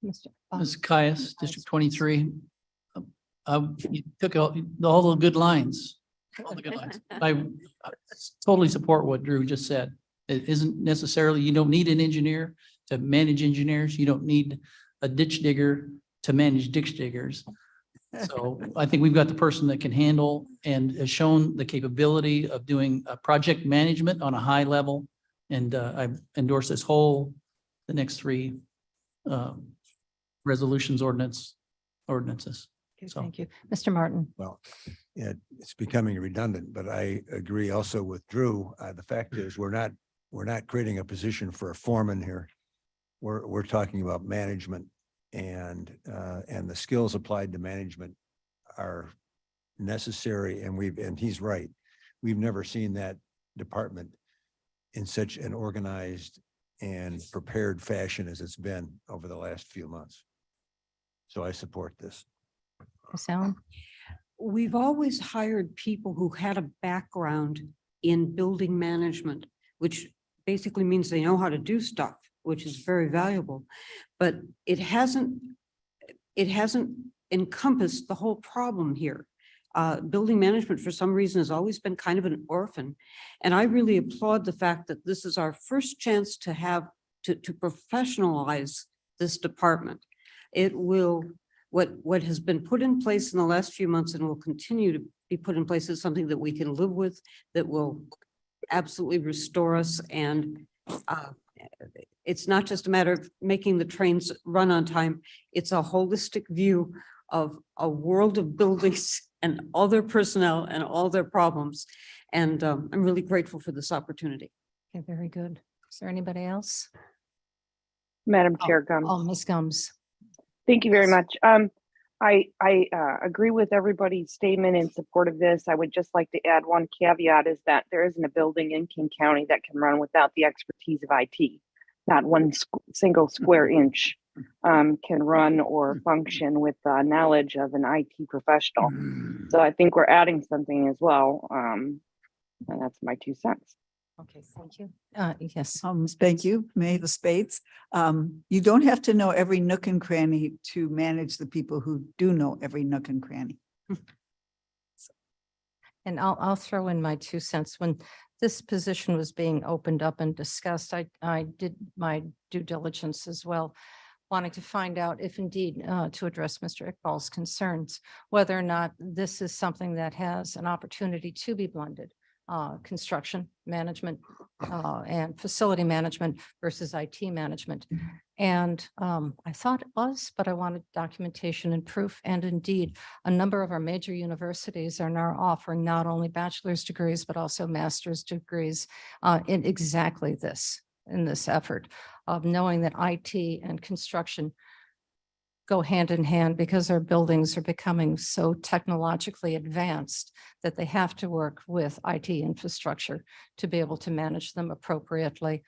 Mr. Ms. Caius, District 23. You took all the good lines. All the good lines. I totally support what Drew just said. It isn't necessarily, you don't need an engineer to manage engineers. You don't need a ditch digger to manage ditch diggers. So I think we've got the person that can handle and has shown the capability of doing project management on a high level. And I endorse the next three resolutions, ordinances. Okay, So- thank you. Mr. Martin. Well, yeah, it's becoming redundant, but I agree also with Drew. The fact is, we're not creating a position for a foreman here. We're talking about management and the skills applied to management are necessary. And he's right. We've never seen that department in such an organized and prepared fashion as it's been over the last few months. So I support this. Ms. Allen? We've always hired people who had a background in building management, which basically means they know how to do stuff, which is very valuable. But it hasn't encompassed the whole problem here. Building management, for some reason, has always been kind of an orphan. And I really applaud the fact that this is our first chance to professionalize this department. It will, what has been put in place in the last few months and will continue to be put in place is something that we can live with, that will absolutely restore us. And it's not just a matter of making the trains run on time. It's a holistic view of a world of buildings and all their personnel and all their problems. And I'm really grateful for this opportunity. Okay, very good. Is there anybody else? Madam Chair Gums. Oh, Ms. Gums. Thank you very much. I agree with everybody's statement in support of this. I would just like to add one caveat is that there isn't a building in King County that can run without the expertise of IT. Not one single square inch can run or function with the knowledge of an IT professional. So I think we're adding something as well. And that's my 2 cents. Okay, thank you. Yes. Thank you, May the Spades. You don't have to know every nook and cranny to manage the people who do know every nook and cranny. And I'll throw in my 2 cents. When this position was being opened up and discussed, I did my due diligence as well, wanting to find out if indeed, to address Mr. Iqbal's concerns, whether or not this is something that has an opportunity to be blended, construction management, and facility management versus IT management. And I thought it was, but I wanted documentation and proof. And indeed, a number of our major universities are now offering not only bachelor's degrees, but also master's degrees in exactly this, in this effort of knowing that IT and construction go hand in hand because our buildings are becoming so technologically advanced that they have to work with IT infrastructure to be able to manage them appropriately.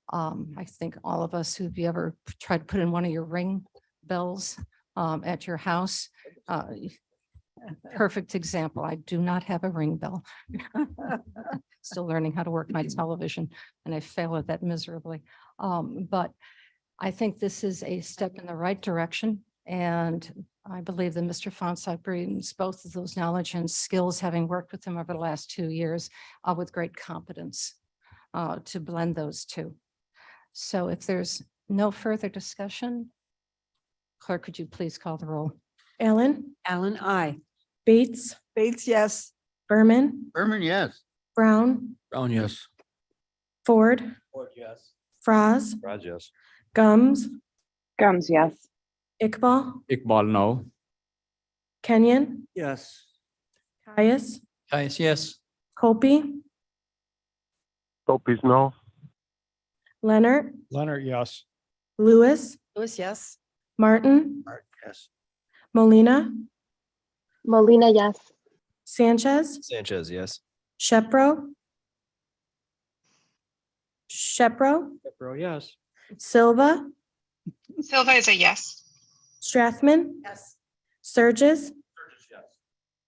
I think all of us who've ever tried to put in one of your ring bells at your house, perfect example. I do not have a ring bell. Still learning how to work my television, and I fail at that miserably. But I think this is a step in the right direction. And I believe that Mr. Fonsai brings both of those knowledge and skills, having worked with him over the last 2 years with great competence to blend those two. So if there's no further discussion, clerk, could you please call the roll? Allen, Allen, I. Bates, Bates, yes. Berman, Berman, yes. Brown, Brown, yes. Ford, Ford, yes. Franz, Raj, yes. Gums, Gums, yes. Iqbal, Iqbal, no. Kenyon, Yes. Caius, Caius, yes. Colby, Opie's no. Leonard, yes. Lewis, Lewis, yes. Martin, Yes. Molina, Molina, yes. Sanchez, Sanchez, yes. Shepro, Pepper, yes. Silva, Silva is a yes. Strathman, Yes. Surges,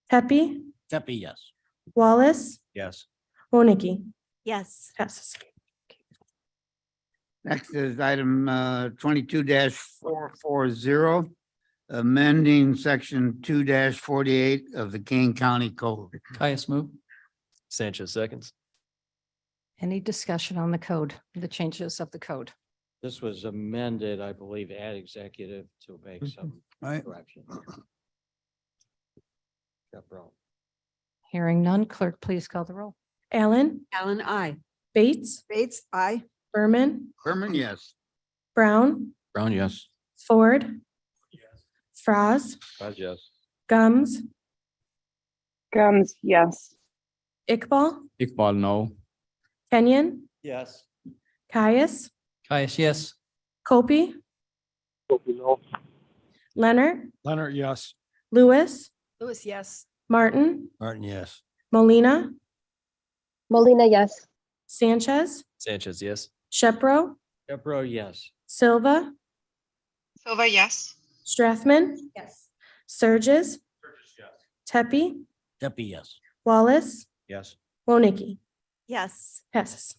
Pepe, Pepe, yes. Wallace, Yes. Woniki. Yes. Passes. Next is item 22-440, amending section 2-48 of the Kane County Code. Caius move. Sanchez seconds. Any discussion on the code, the changes of the code? This was amended, I believe, ad executive to make some Right. correction. Pepper. Hearing none, clerk, please call the roll. Allen, Allen, I. Bates, Bates, aye. Berman, Berman, yes. Brown, Brown, yes. Ford, Franz, Raj, yes. Gums, Gums, yes. Iqbal, Iqbal, no. Kenyon, Yes. Caius, Caius, yes. Colby, Opie no. Leonard, Yes. Lewis, Lewis, yes. Martin, Martin, yes. Molina, Molina, yes. Sanchez, Sanchez, yes. Shepro, Pepper, yes. Silva, Silva, yes. Strathman, Yes. Surges, Tepe, Pepe, yes. Wallace, Yes. Woniki. Yes. Passes.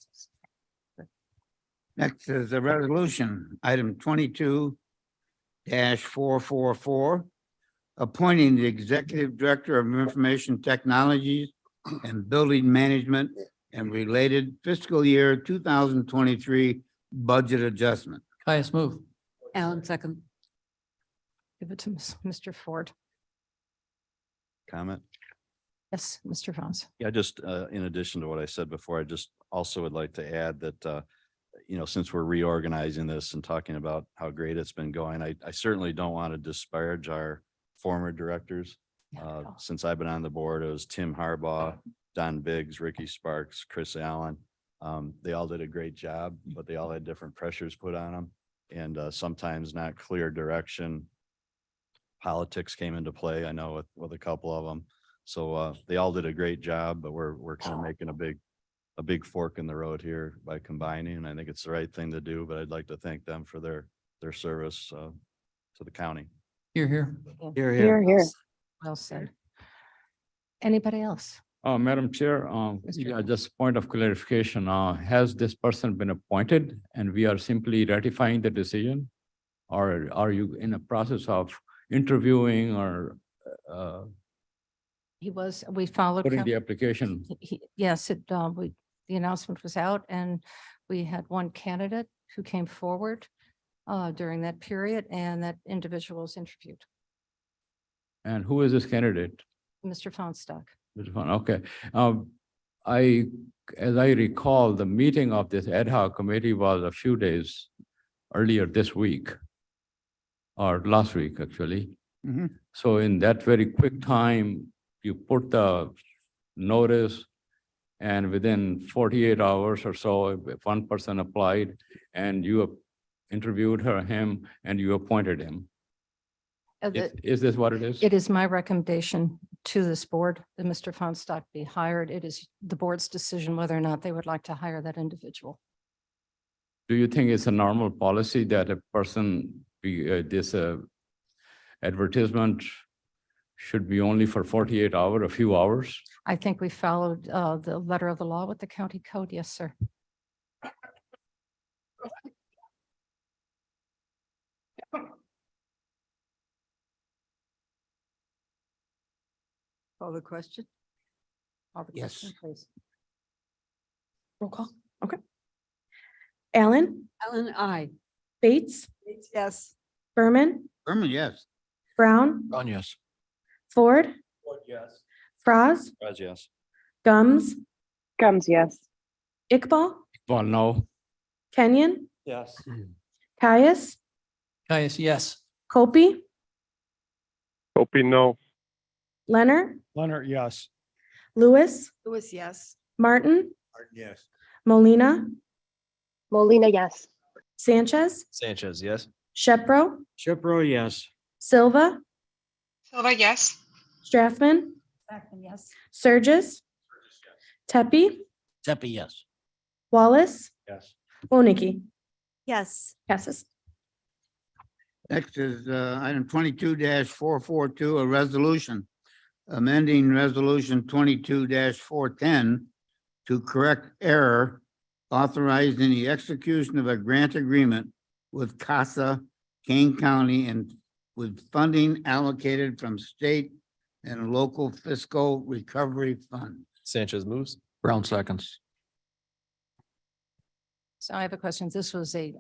Next is a resolution, item 22-444, appointing the Executive Director of Information Technologies and Building Management and related fiscal year 2023 budget adjustment. Caius move. Allen, second. Give it to Mr. Ford. Comment? Yes, Mr. Franz. Yeah, just in addition to what I said before, I just also would like to add that, since we're reorganizing this and talking about how great it's been going, I certainly don't want to disparage our former directors. Since I've been on the board, it was Tim Harbaugh, Don Biggs, Ricky Sparks, Chris Allen. They all did a great job, but they all had different pressures put on them and sometimes not clear direction. Politics came into play, I know, with a couple of them. So they all did a great job, but we're kind of making a big fork in the road here by combining. And I think it's the right thing to do, but I'd like to thank them for their service to the county. Here, here. Here, Here, here. Well said. Anybody else? Madam Chair, yeah, just point of clarification, has this person been appointed and we are simply ratifying the decision? Or are you in a process of interviewing or We followed. putting him. the application? Yes, the announcement was out and we had one candidate who came forward during that period and that individual was interviewed, And who is this candidate? Mr. Fonstock. Mr. Fon- Okay. As I recall, the meeting of this ad hoc committee was a few days earlier this week. Or last week, actually. So in that very quick time, you put the notice and within 48 hours or so, if one person applied and you interviewed him and you appointed him. Is this what it is? It is my recommendation to this board that Mr. Fonstock be hired. It is the board's decision whether or not they would like to hire that individual. Do you think it's a normal policy that a person be this advertisement should be only for 48 hours, a few hours? I think we followed the letter of the law with the county code. Yes, sir. Call the question? Call the Yes. question, please. Roll call. Okay. Allen, Ellen, I. Bates, Yes. Berman, Berman, yes. Brown, Yes. Ford, Yes. Franz, Yes. Gums, Gums, yes. Iqbal, Well, no. Kenyon, Yes. Caius, Caius, yes. Copy, Hopi, no. Leonard, yes. Lewis, Lewis, yes. Martin, Yes. Molina, Molina, yes. Sanchez, Sanchez, yes. Shepro, Shipro, yes. Silva, Silva, yes. Strathman, Yes. Surges, Tepi, Tepe, yes. Wallace, Yes. Oniki. Yes. Passes. Next is item 22-442, a resolution amending resolution 22-410 to correct error, authorizing the execution of a grant agreement with CASA, Kane County, and with funding allocated from state and local fiscal recovery funds. Sanchez moves. Brown seconds. So I have a question. This was a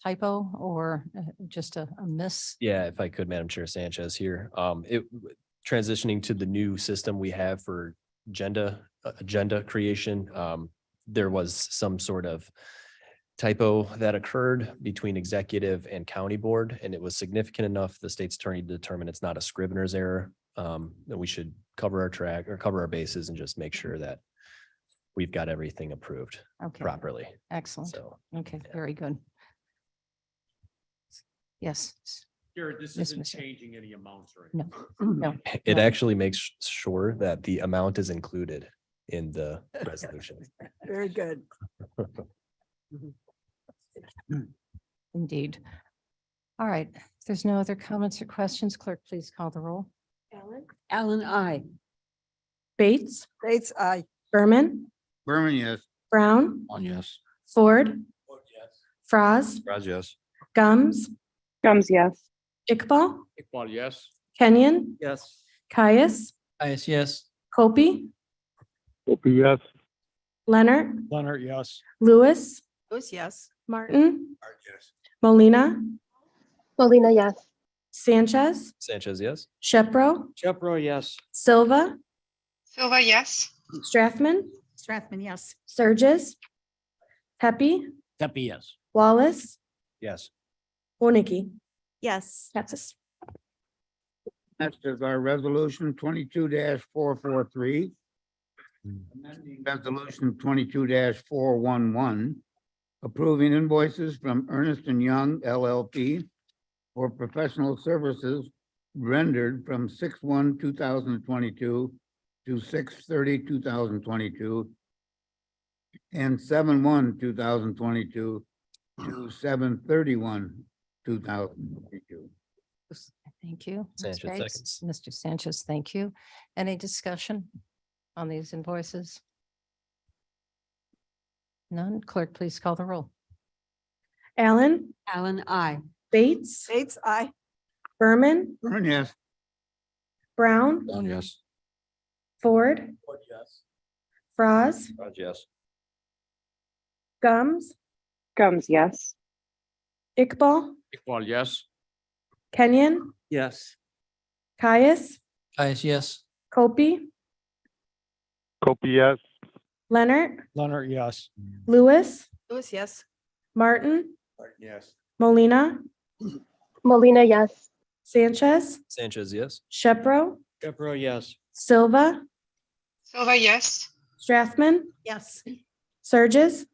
typo or just a miss? Yeah, if I could, Madam Chair, Sanchez here. Transitioning to the new system we have for agenda creation. There was some sort of typo that occurred between executive and county board, and it was significant enough, the state's attorney determined it's not a scrivener's error. That we should cover our bases and just make sure that we've got everything approved Okay, properly. excellent. So, Okay, very good. Yes. Jared, this Yes, isn't Mr. changing any amounts or No, anything. no. it No. actually makes sure that the amount is included in the resolution. Very good. Indeed. All right. If there's no other comments or questions, clerk, please call the roll. Ellen, I. Bates, Bates, aye. Berman, Berman, yes. Brown, Yes. Ford, Franz, Yes. Gums, Gums, yes. Iqbal, Iqbal, yes. Kenyon, Yes. Caius, Caius, yes. Copy, Hopi, yes. Leonard, Leonard, yes. Lewis, Lewis, yes. Martin, Yes. Molina, Molina, yes. Sanchez, Sanchez, yes. Shepro, Shipro, yes. Silva, Silva, yes. Strathman, Strathman, yes. Surges, Tepi, Tepe, yes. Wallace, Yes. Oniki. Yes. Passes. Next is our resolution 22-443. Amending resolution 22-411, approving invoices from Ernst & Young LLP for professional services rendered from 6/1/2022 to 6/30/2022 and 7/1/2022 to 7/31/2022. Thank you. Ms. Sanchez Bates. seconds. Mr. Sanchez, thank you. Any discussion? on these invoices? None. Clerk, please call the roll. Allen, Allen, I. Bates, Bates, aye. Berman, Burn, yes. Brown, Yes. Ford, Yes. Froz, Yes. Gums, Gums, yes. Iqbal, Iqbal, yes. Kenyon, Yes. Caius, Guys, yes. Kopi, Kopi, yes. Leonard, yes. Lewis, Lewis, yes. Martin, Yes. Molina, Molina, yes. Sanchez, Sanchez, yes. Shepro, Shepro, yes. Silva, Silva, yes. Strathman, Yes. Surges,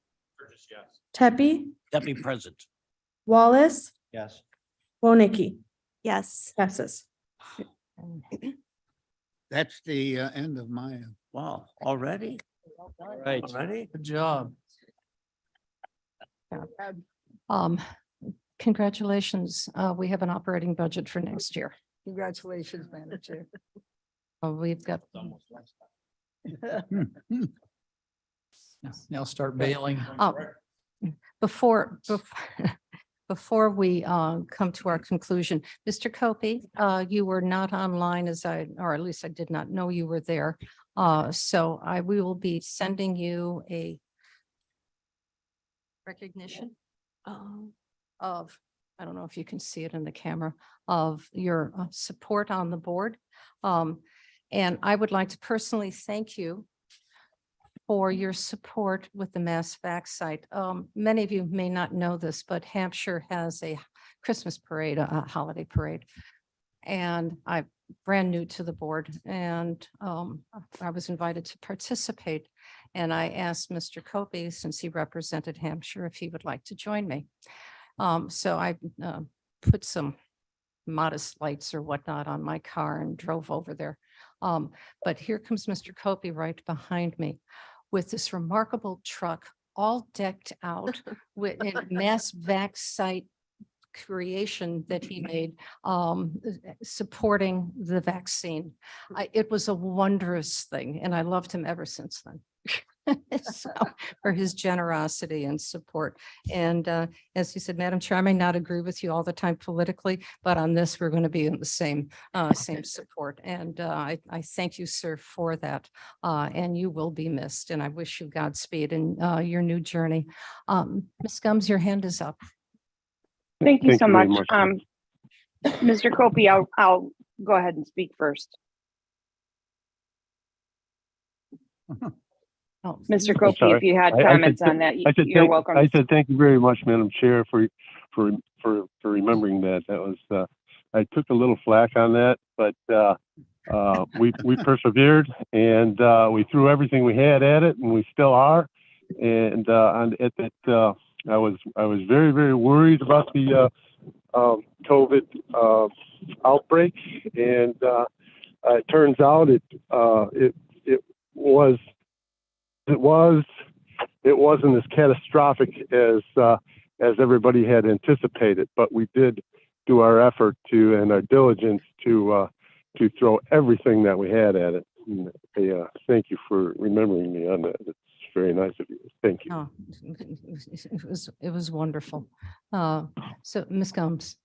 Tepe, Deputy President. Wallace, Yes. Woniki, Yes. passes. That's the end of my. Wow, already? Right. Already? Good job. Um, Congratulations. We have an operating budget for next year. Congratulations, Madam Chair. We've got, Now start bailing. before, before we come to our conclusion, Mr. Kopi, you were not online or at least I did not know you were there. So we will be sending you a recognition of, I don't know if you can see it in the camera, of your support on the board. And I would like to personally thank you for your support with the Mass Vac site. Many of you may not know this, but Hampshire has a Christmas parade, a holiday parade. And I'm brand new to the board and I was invited to participate. And I asked Mr. Kopi, since he represented Hampshire, if he would like to join me. So I put some modest lights or whatnot on my car and drove over there. But here comes Mr. Kopi right behind me with this remarkable truck all decked out with in Mass Vac site creation that he made supporting the vaccine. It was a wondrous thing and I loved him ever since then. So, for his generosity and support. And as you said, Madam Chair, I may not agree with you all the time politically, but on this, we're going to be in the same support. And I thank you, sir, for that. And you will be missed. And I wish you Godspeed in your new journey. Ms. Gums, your hand is up. Thank you Thank so you very much. much. Mr. Kopi, I'll go ahead and speak first. Oh, Mr. I'm Kopi, sorry. if you had I said comments th- on that, I said you're thank- welcome. I said, thank you very much, Madam Chair, for remembering that. That was, I took a little flack on that, but, we persevered and, we threw everything we had at it and we still are. And, at that, I was very, very worried about the, COVID, outbreak. And, it turns out it wasn't as catastrophic as everybody had anticipated, but we did do our effort and our diligence to throw everything that we had at it. And, thank you for remembering me on that. It's very nice of you. Thank you. Oh, it was wonderful. So Ms. Gums.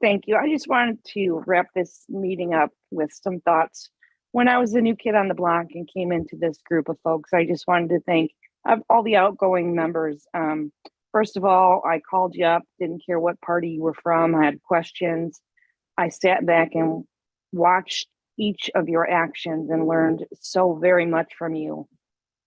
Thank you. I just wanted to wrap this meeting up with some thoughts. When I was a new kid on the block and came into this group of folks, I just wanted to thank all the outgoing members. First of all, I called you up, didn't care what party you were from. I had questions. I sat back and watched each of your actions and learned so very much from you.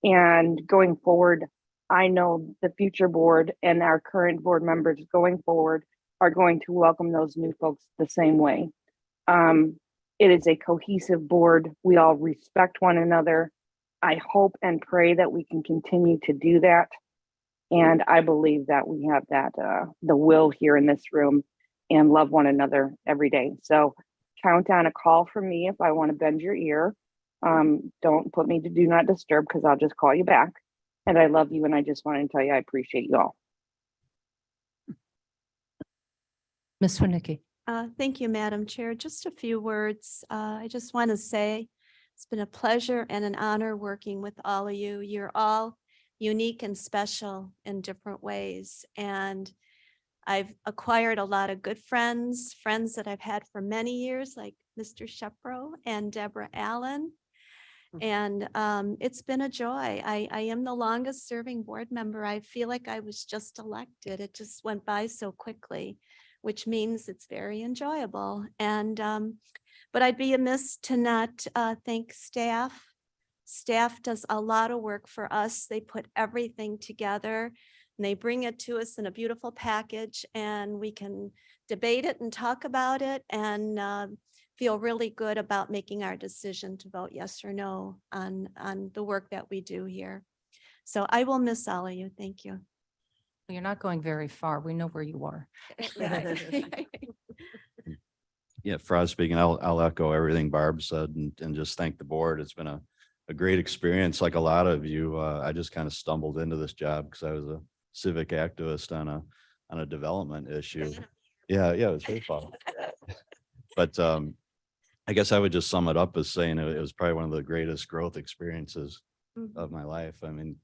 And going forward, I know the future board and our current board members going forward are going to welcome those new folks the same way. It is a cohesive board. We all respect one another. I hope and pray that we can continue to do that. And I believe that we have that, the will here in this room and love one another every day. So count on a call from me if I want to bend your ear. Don't put me to do not disturb because I'll just call you back. And I love you. And I just wanted to tell you, I appreciate you all. Ms. Winicky. Thank you, Madam Chair. Just a few words. I just want to say It's been a pleasure and an honor working with all of you. You're all unique and special in different ways. And I've acquired a lot of good friends, friends that I've had for many years, like Mr. Shepro and Deborah Allen. And it's been a joy. I am the longest serving board member. I feel like I was just elected. It just went by so quickly, which means it's very enjoyable. And but I'd be amiss to not thank staff. Staff does a lot of work for us. They put everything together and they bring it to us in a beautiful package, and we can debate it and talk about it and feel really good about making our decision to vote yes or no on the work that we do here. So I will miss all of you. Thank you. You're not going very far. We know where you are. Yeah, Froz speaking, I'll echo everything Barb said and just thank the board. It's been a great experience. Like a lot of you, I just kind of stumbled into this job because I was a civic activist on a development issue. Yeah, it was very fun. But I guess I would just sum it up as saying it was probably one of the greatest growth experiences of my life. I mean,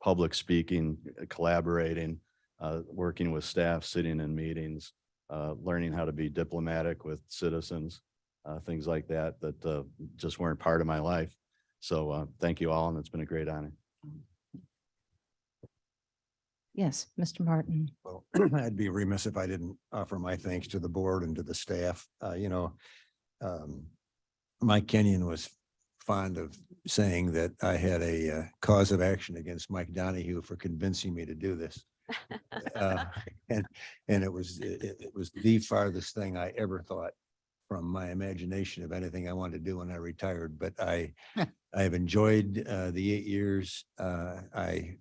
public speaking, collaborating, working with staff, sitting in meetings, learning how to be diplomatic with citizens, things like that just weren't part of my life. So thank you all, and it's been a great honor. Yes, Mr. Martin. Well, I'd be remiss if I didn't offer my thanks to the board and to the staff. Mike Kenyon was fond of saying that I had a cause of action against Mike Donahue for convincing me to do this. And it was the farthest thing I ever thought from my imagination of anything I wanted to do when I retired. But I've enjoyed the 8 years. I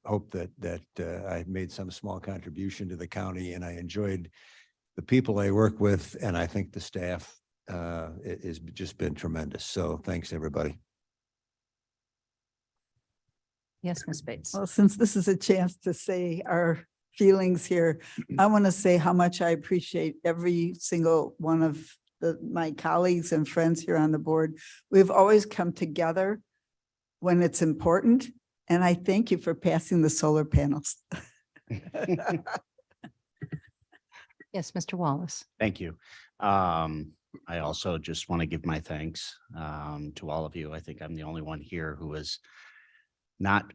hope that I've made some small contribution to the county, and I enjoyed the people I work with, and I think the staff has just been tremendous. So thanks, everybody. Yes, Ms. Bates. Well, since this is a chance to say our feelings here, I want to say how much I appreciate every single one of my colleagues and friends here on the board. We've always come together when it's important, and I thank you for passing the solar panels. Yes, Mr. Wallace. Thank you. I also just want to give my thanks to all of you. I think I'm the only one here who was not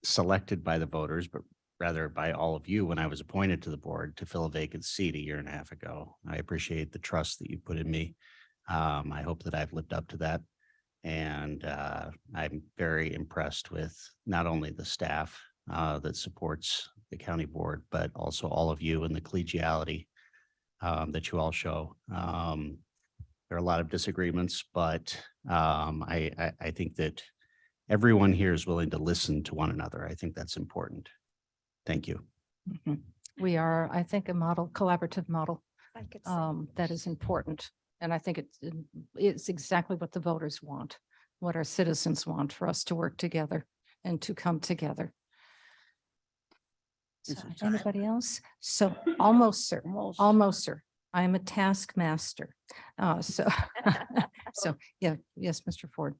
selected by the voters, but rather by all of you when I was appointed to the board to fill a vacant seat 1.5 years ago. I appreciate the trust that you put in me. I hope that I've lived up to that. And I'm very impressed with not only the staff that supports the county board, but also all of you and the collegiality that you all show. There are a lot of disagreements, but I think that everyone here is willing to listen to one another. I think that's important. Thank you. We are, I think, a model, collaborative model that is important. And I think it's exactly what the voters want, what our citizens want, for us to work together and to come together. So, anybody else? So almost, sir. Almost, sir. I am a taskmaster. So yeah, yes, Mr. Ford.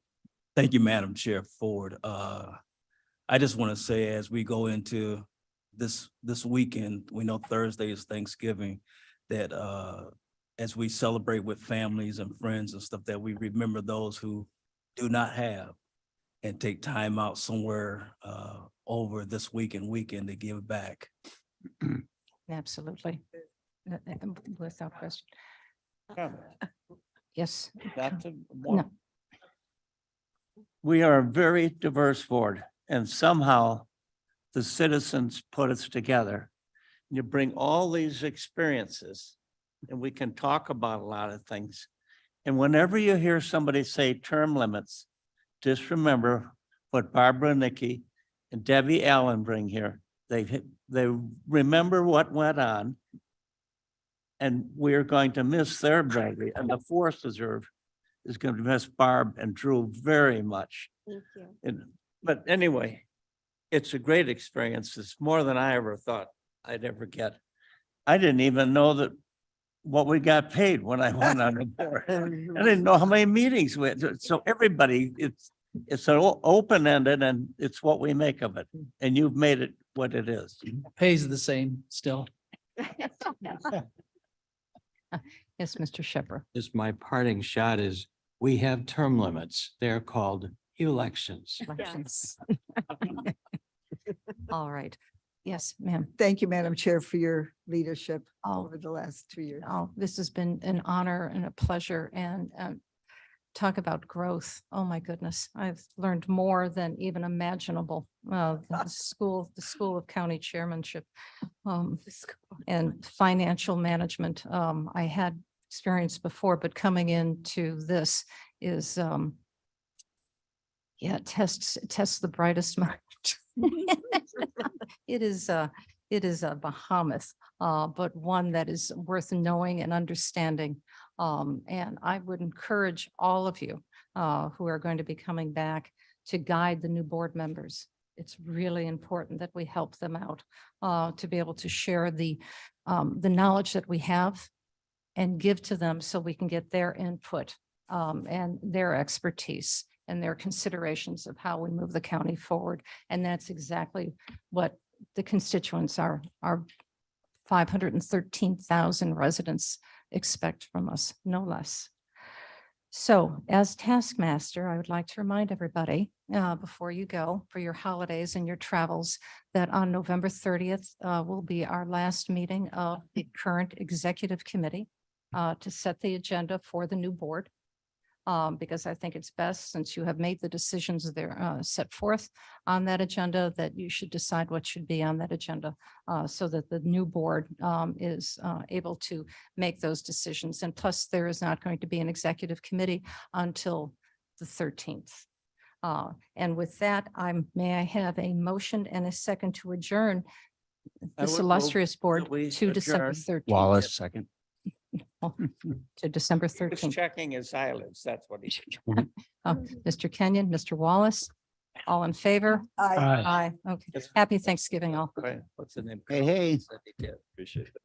Thank you, Madam Chair Ford. I just want to say, as we go into this weekend, we know Thursday is Thanksgiving, that as we celebrate with families and friends and stuff, that we remember those who do not have and take time out somewhere over this weekend to give back. Absolutely. Without question. Yes. No. We are a very diverse board, and somehow the citizens put us together. You bring all these experiences and we can talk about a lot of things. And whenever you hear somebody say term limits, just remember what Barbara, Nikki, and Debbie Allen bring here. They remember what went on, and we're going to miss their bravery, and the Forest Reserve is going to miss Barb and Drew very much. Thank you. But anyway, it's a great experience. It's more than I ever thought I'd ever get. I didn't even know that what we got paid when I went on the board. I didn't know how many meetings we had. So everybody, it's an open-ended and it's what we make of it. And you've made it what it is. Pays the same still. Yes, Mr. Shepherd. Just my parting shot is, we have term limits. They're called elections. Elections. All right. Yes, ma'am. Thank you, Madam Chair, for your leadership Oh. over the last 2 years. Oh, this has been an honor and a pleasure and talk about growth. Oh, my goodness. I've learned more than even imaginable. The School of County Chairmanship and financial management. I had experience before, but coming into this is yeah, it tests the brightest mind. It is a behemoth, but one that is worth knowing and understanding. And I would encourage all of you who are going to be coming back to guide the new board members. It's really important that we help them out to be able to share the knowledge that we have and give to them so we can get their input and their expertise and their considerations of how we move the county forward. And that's exactly what the constituents, our 513,000 residents expect from us, no less. So as taskmaster, I would like to remind everybody before you go for your holidays and your travels that on November 30th will be our last meeting of the current executive committee to set the agenda for the new board. Because I think it's best, since you have made the decisions there set forth on that agenda, that you should decide what should be on that agenda so that the new board is able to make those decisions. And plus, there is not going to be an executive committee until the 13th. And with that, may I have a motion and a second to adjourn I this would move illustrious board that we to December adjourn. 13th? Wallace, second. To December He was 13th. checking his eyelids. That's what he. Mr. Kenyon, Mr. Wallace, all in favor? Aye. Aye. Okay. Happy Thanksgiving all. What's the name? Hey, hey. Said he did. Appreciate it.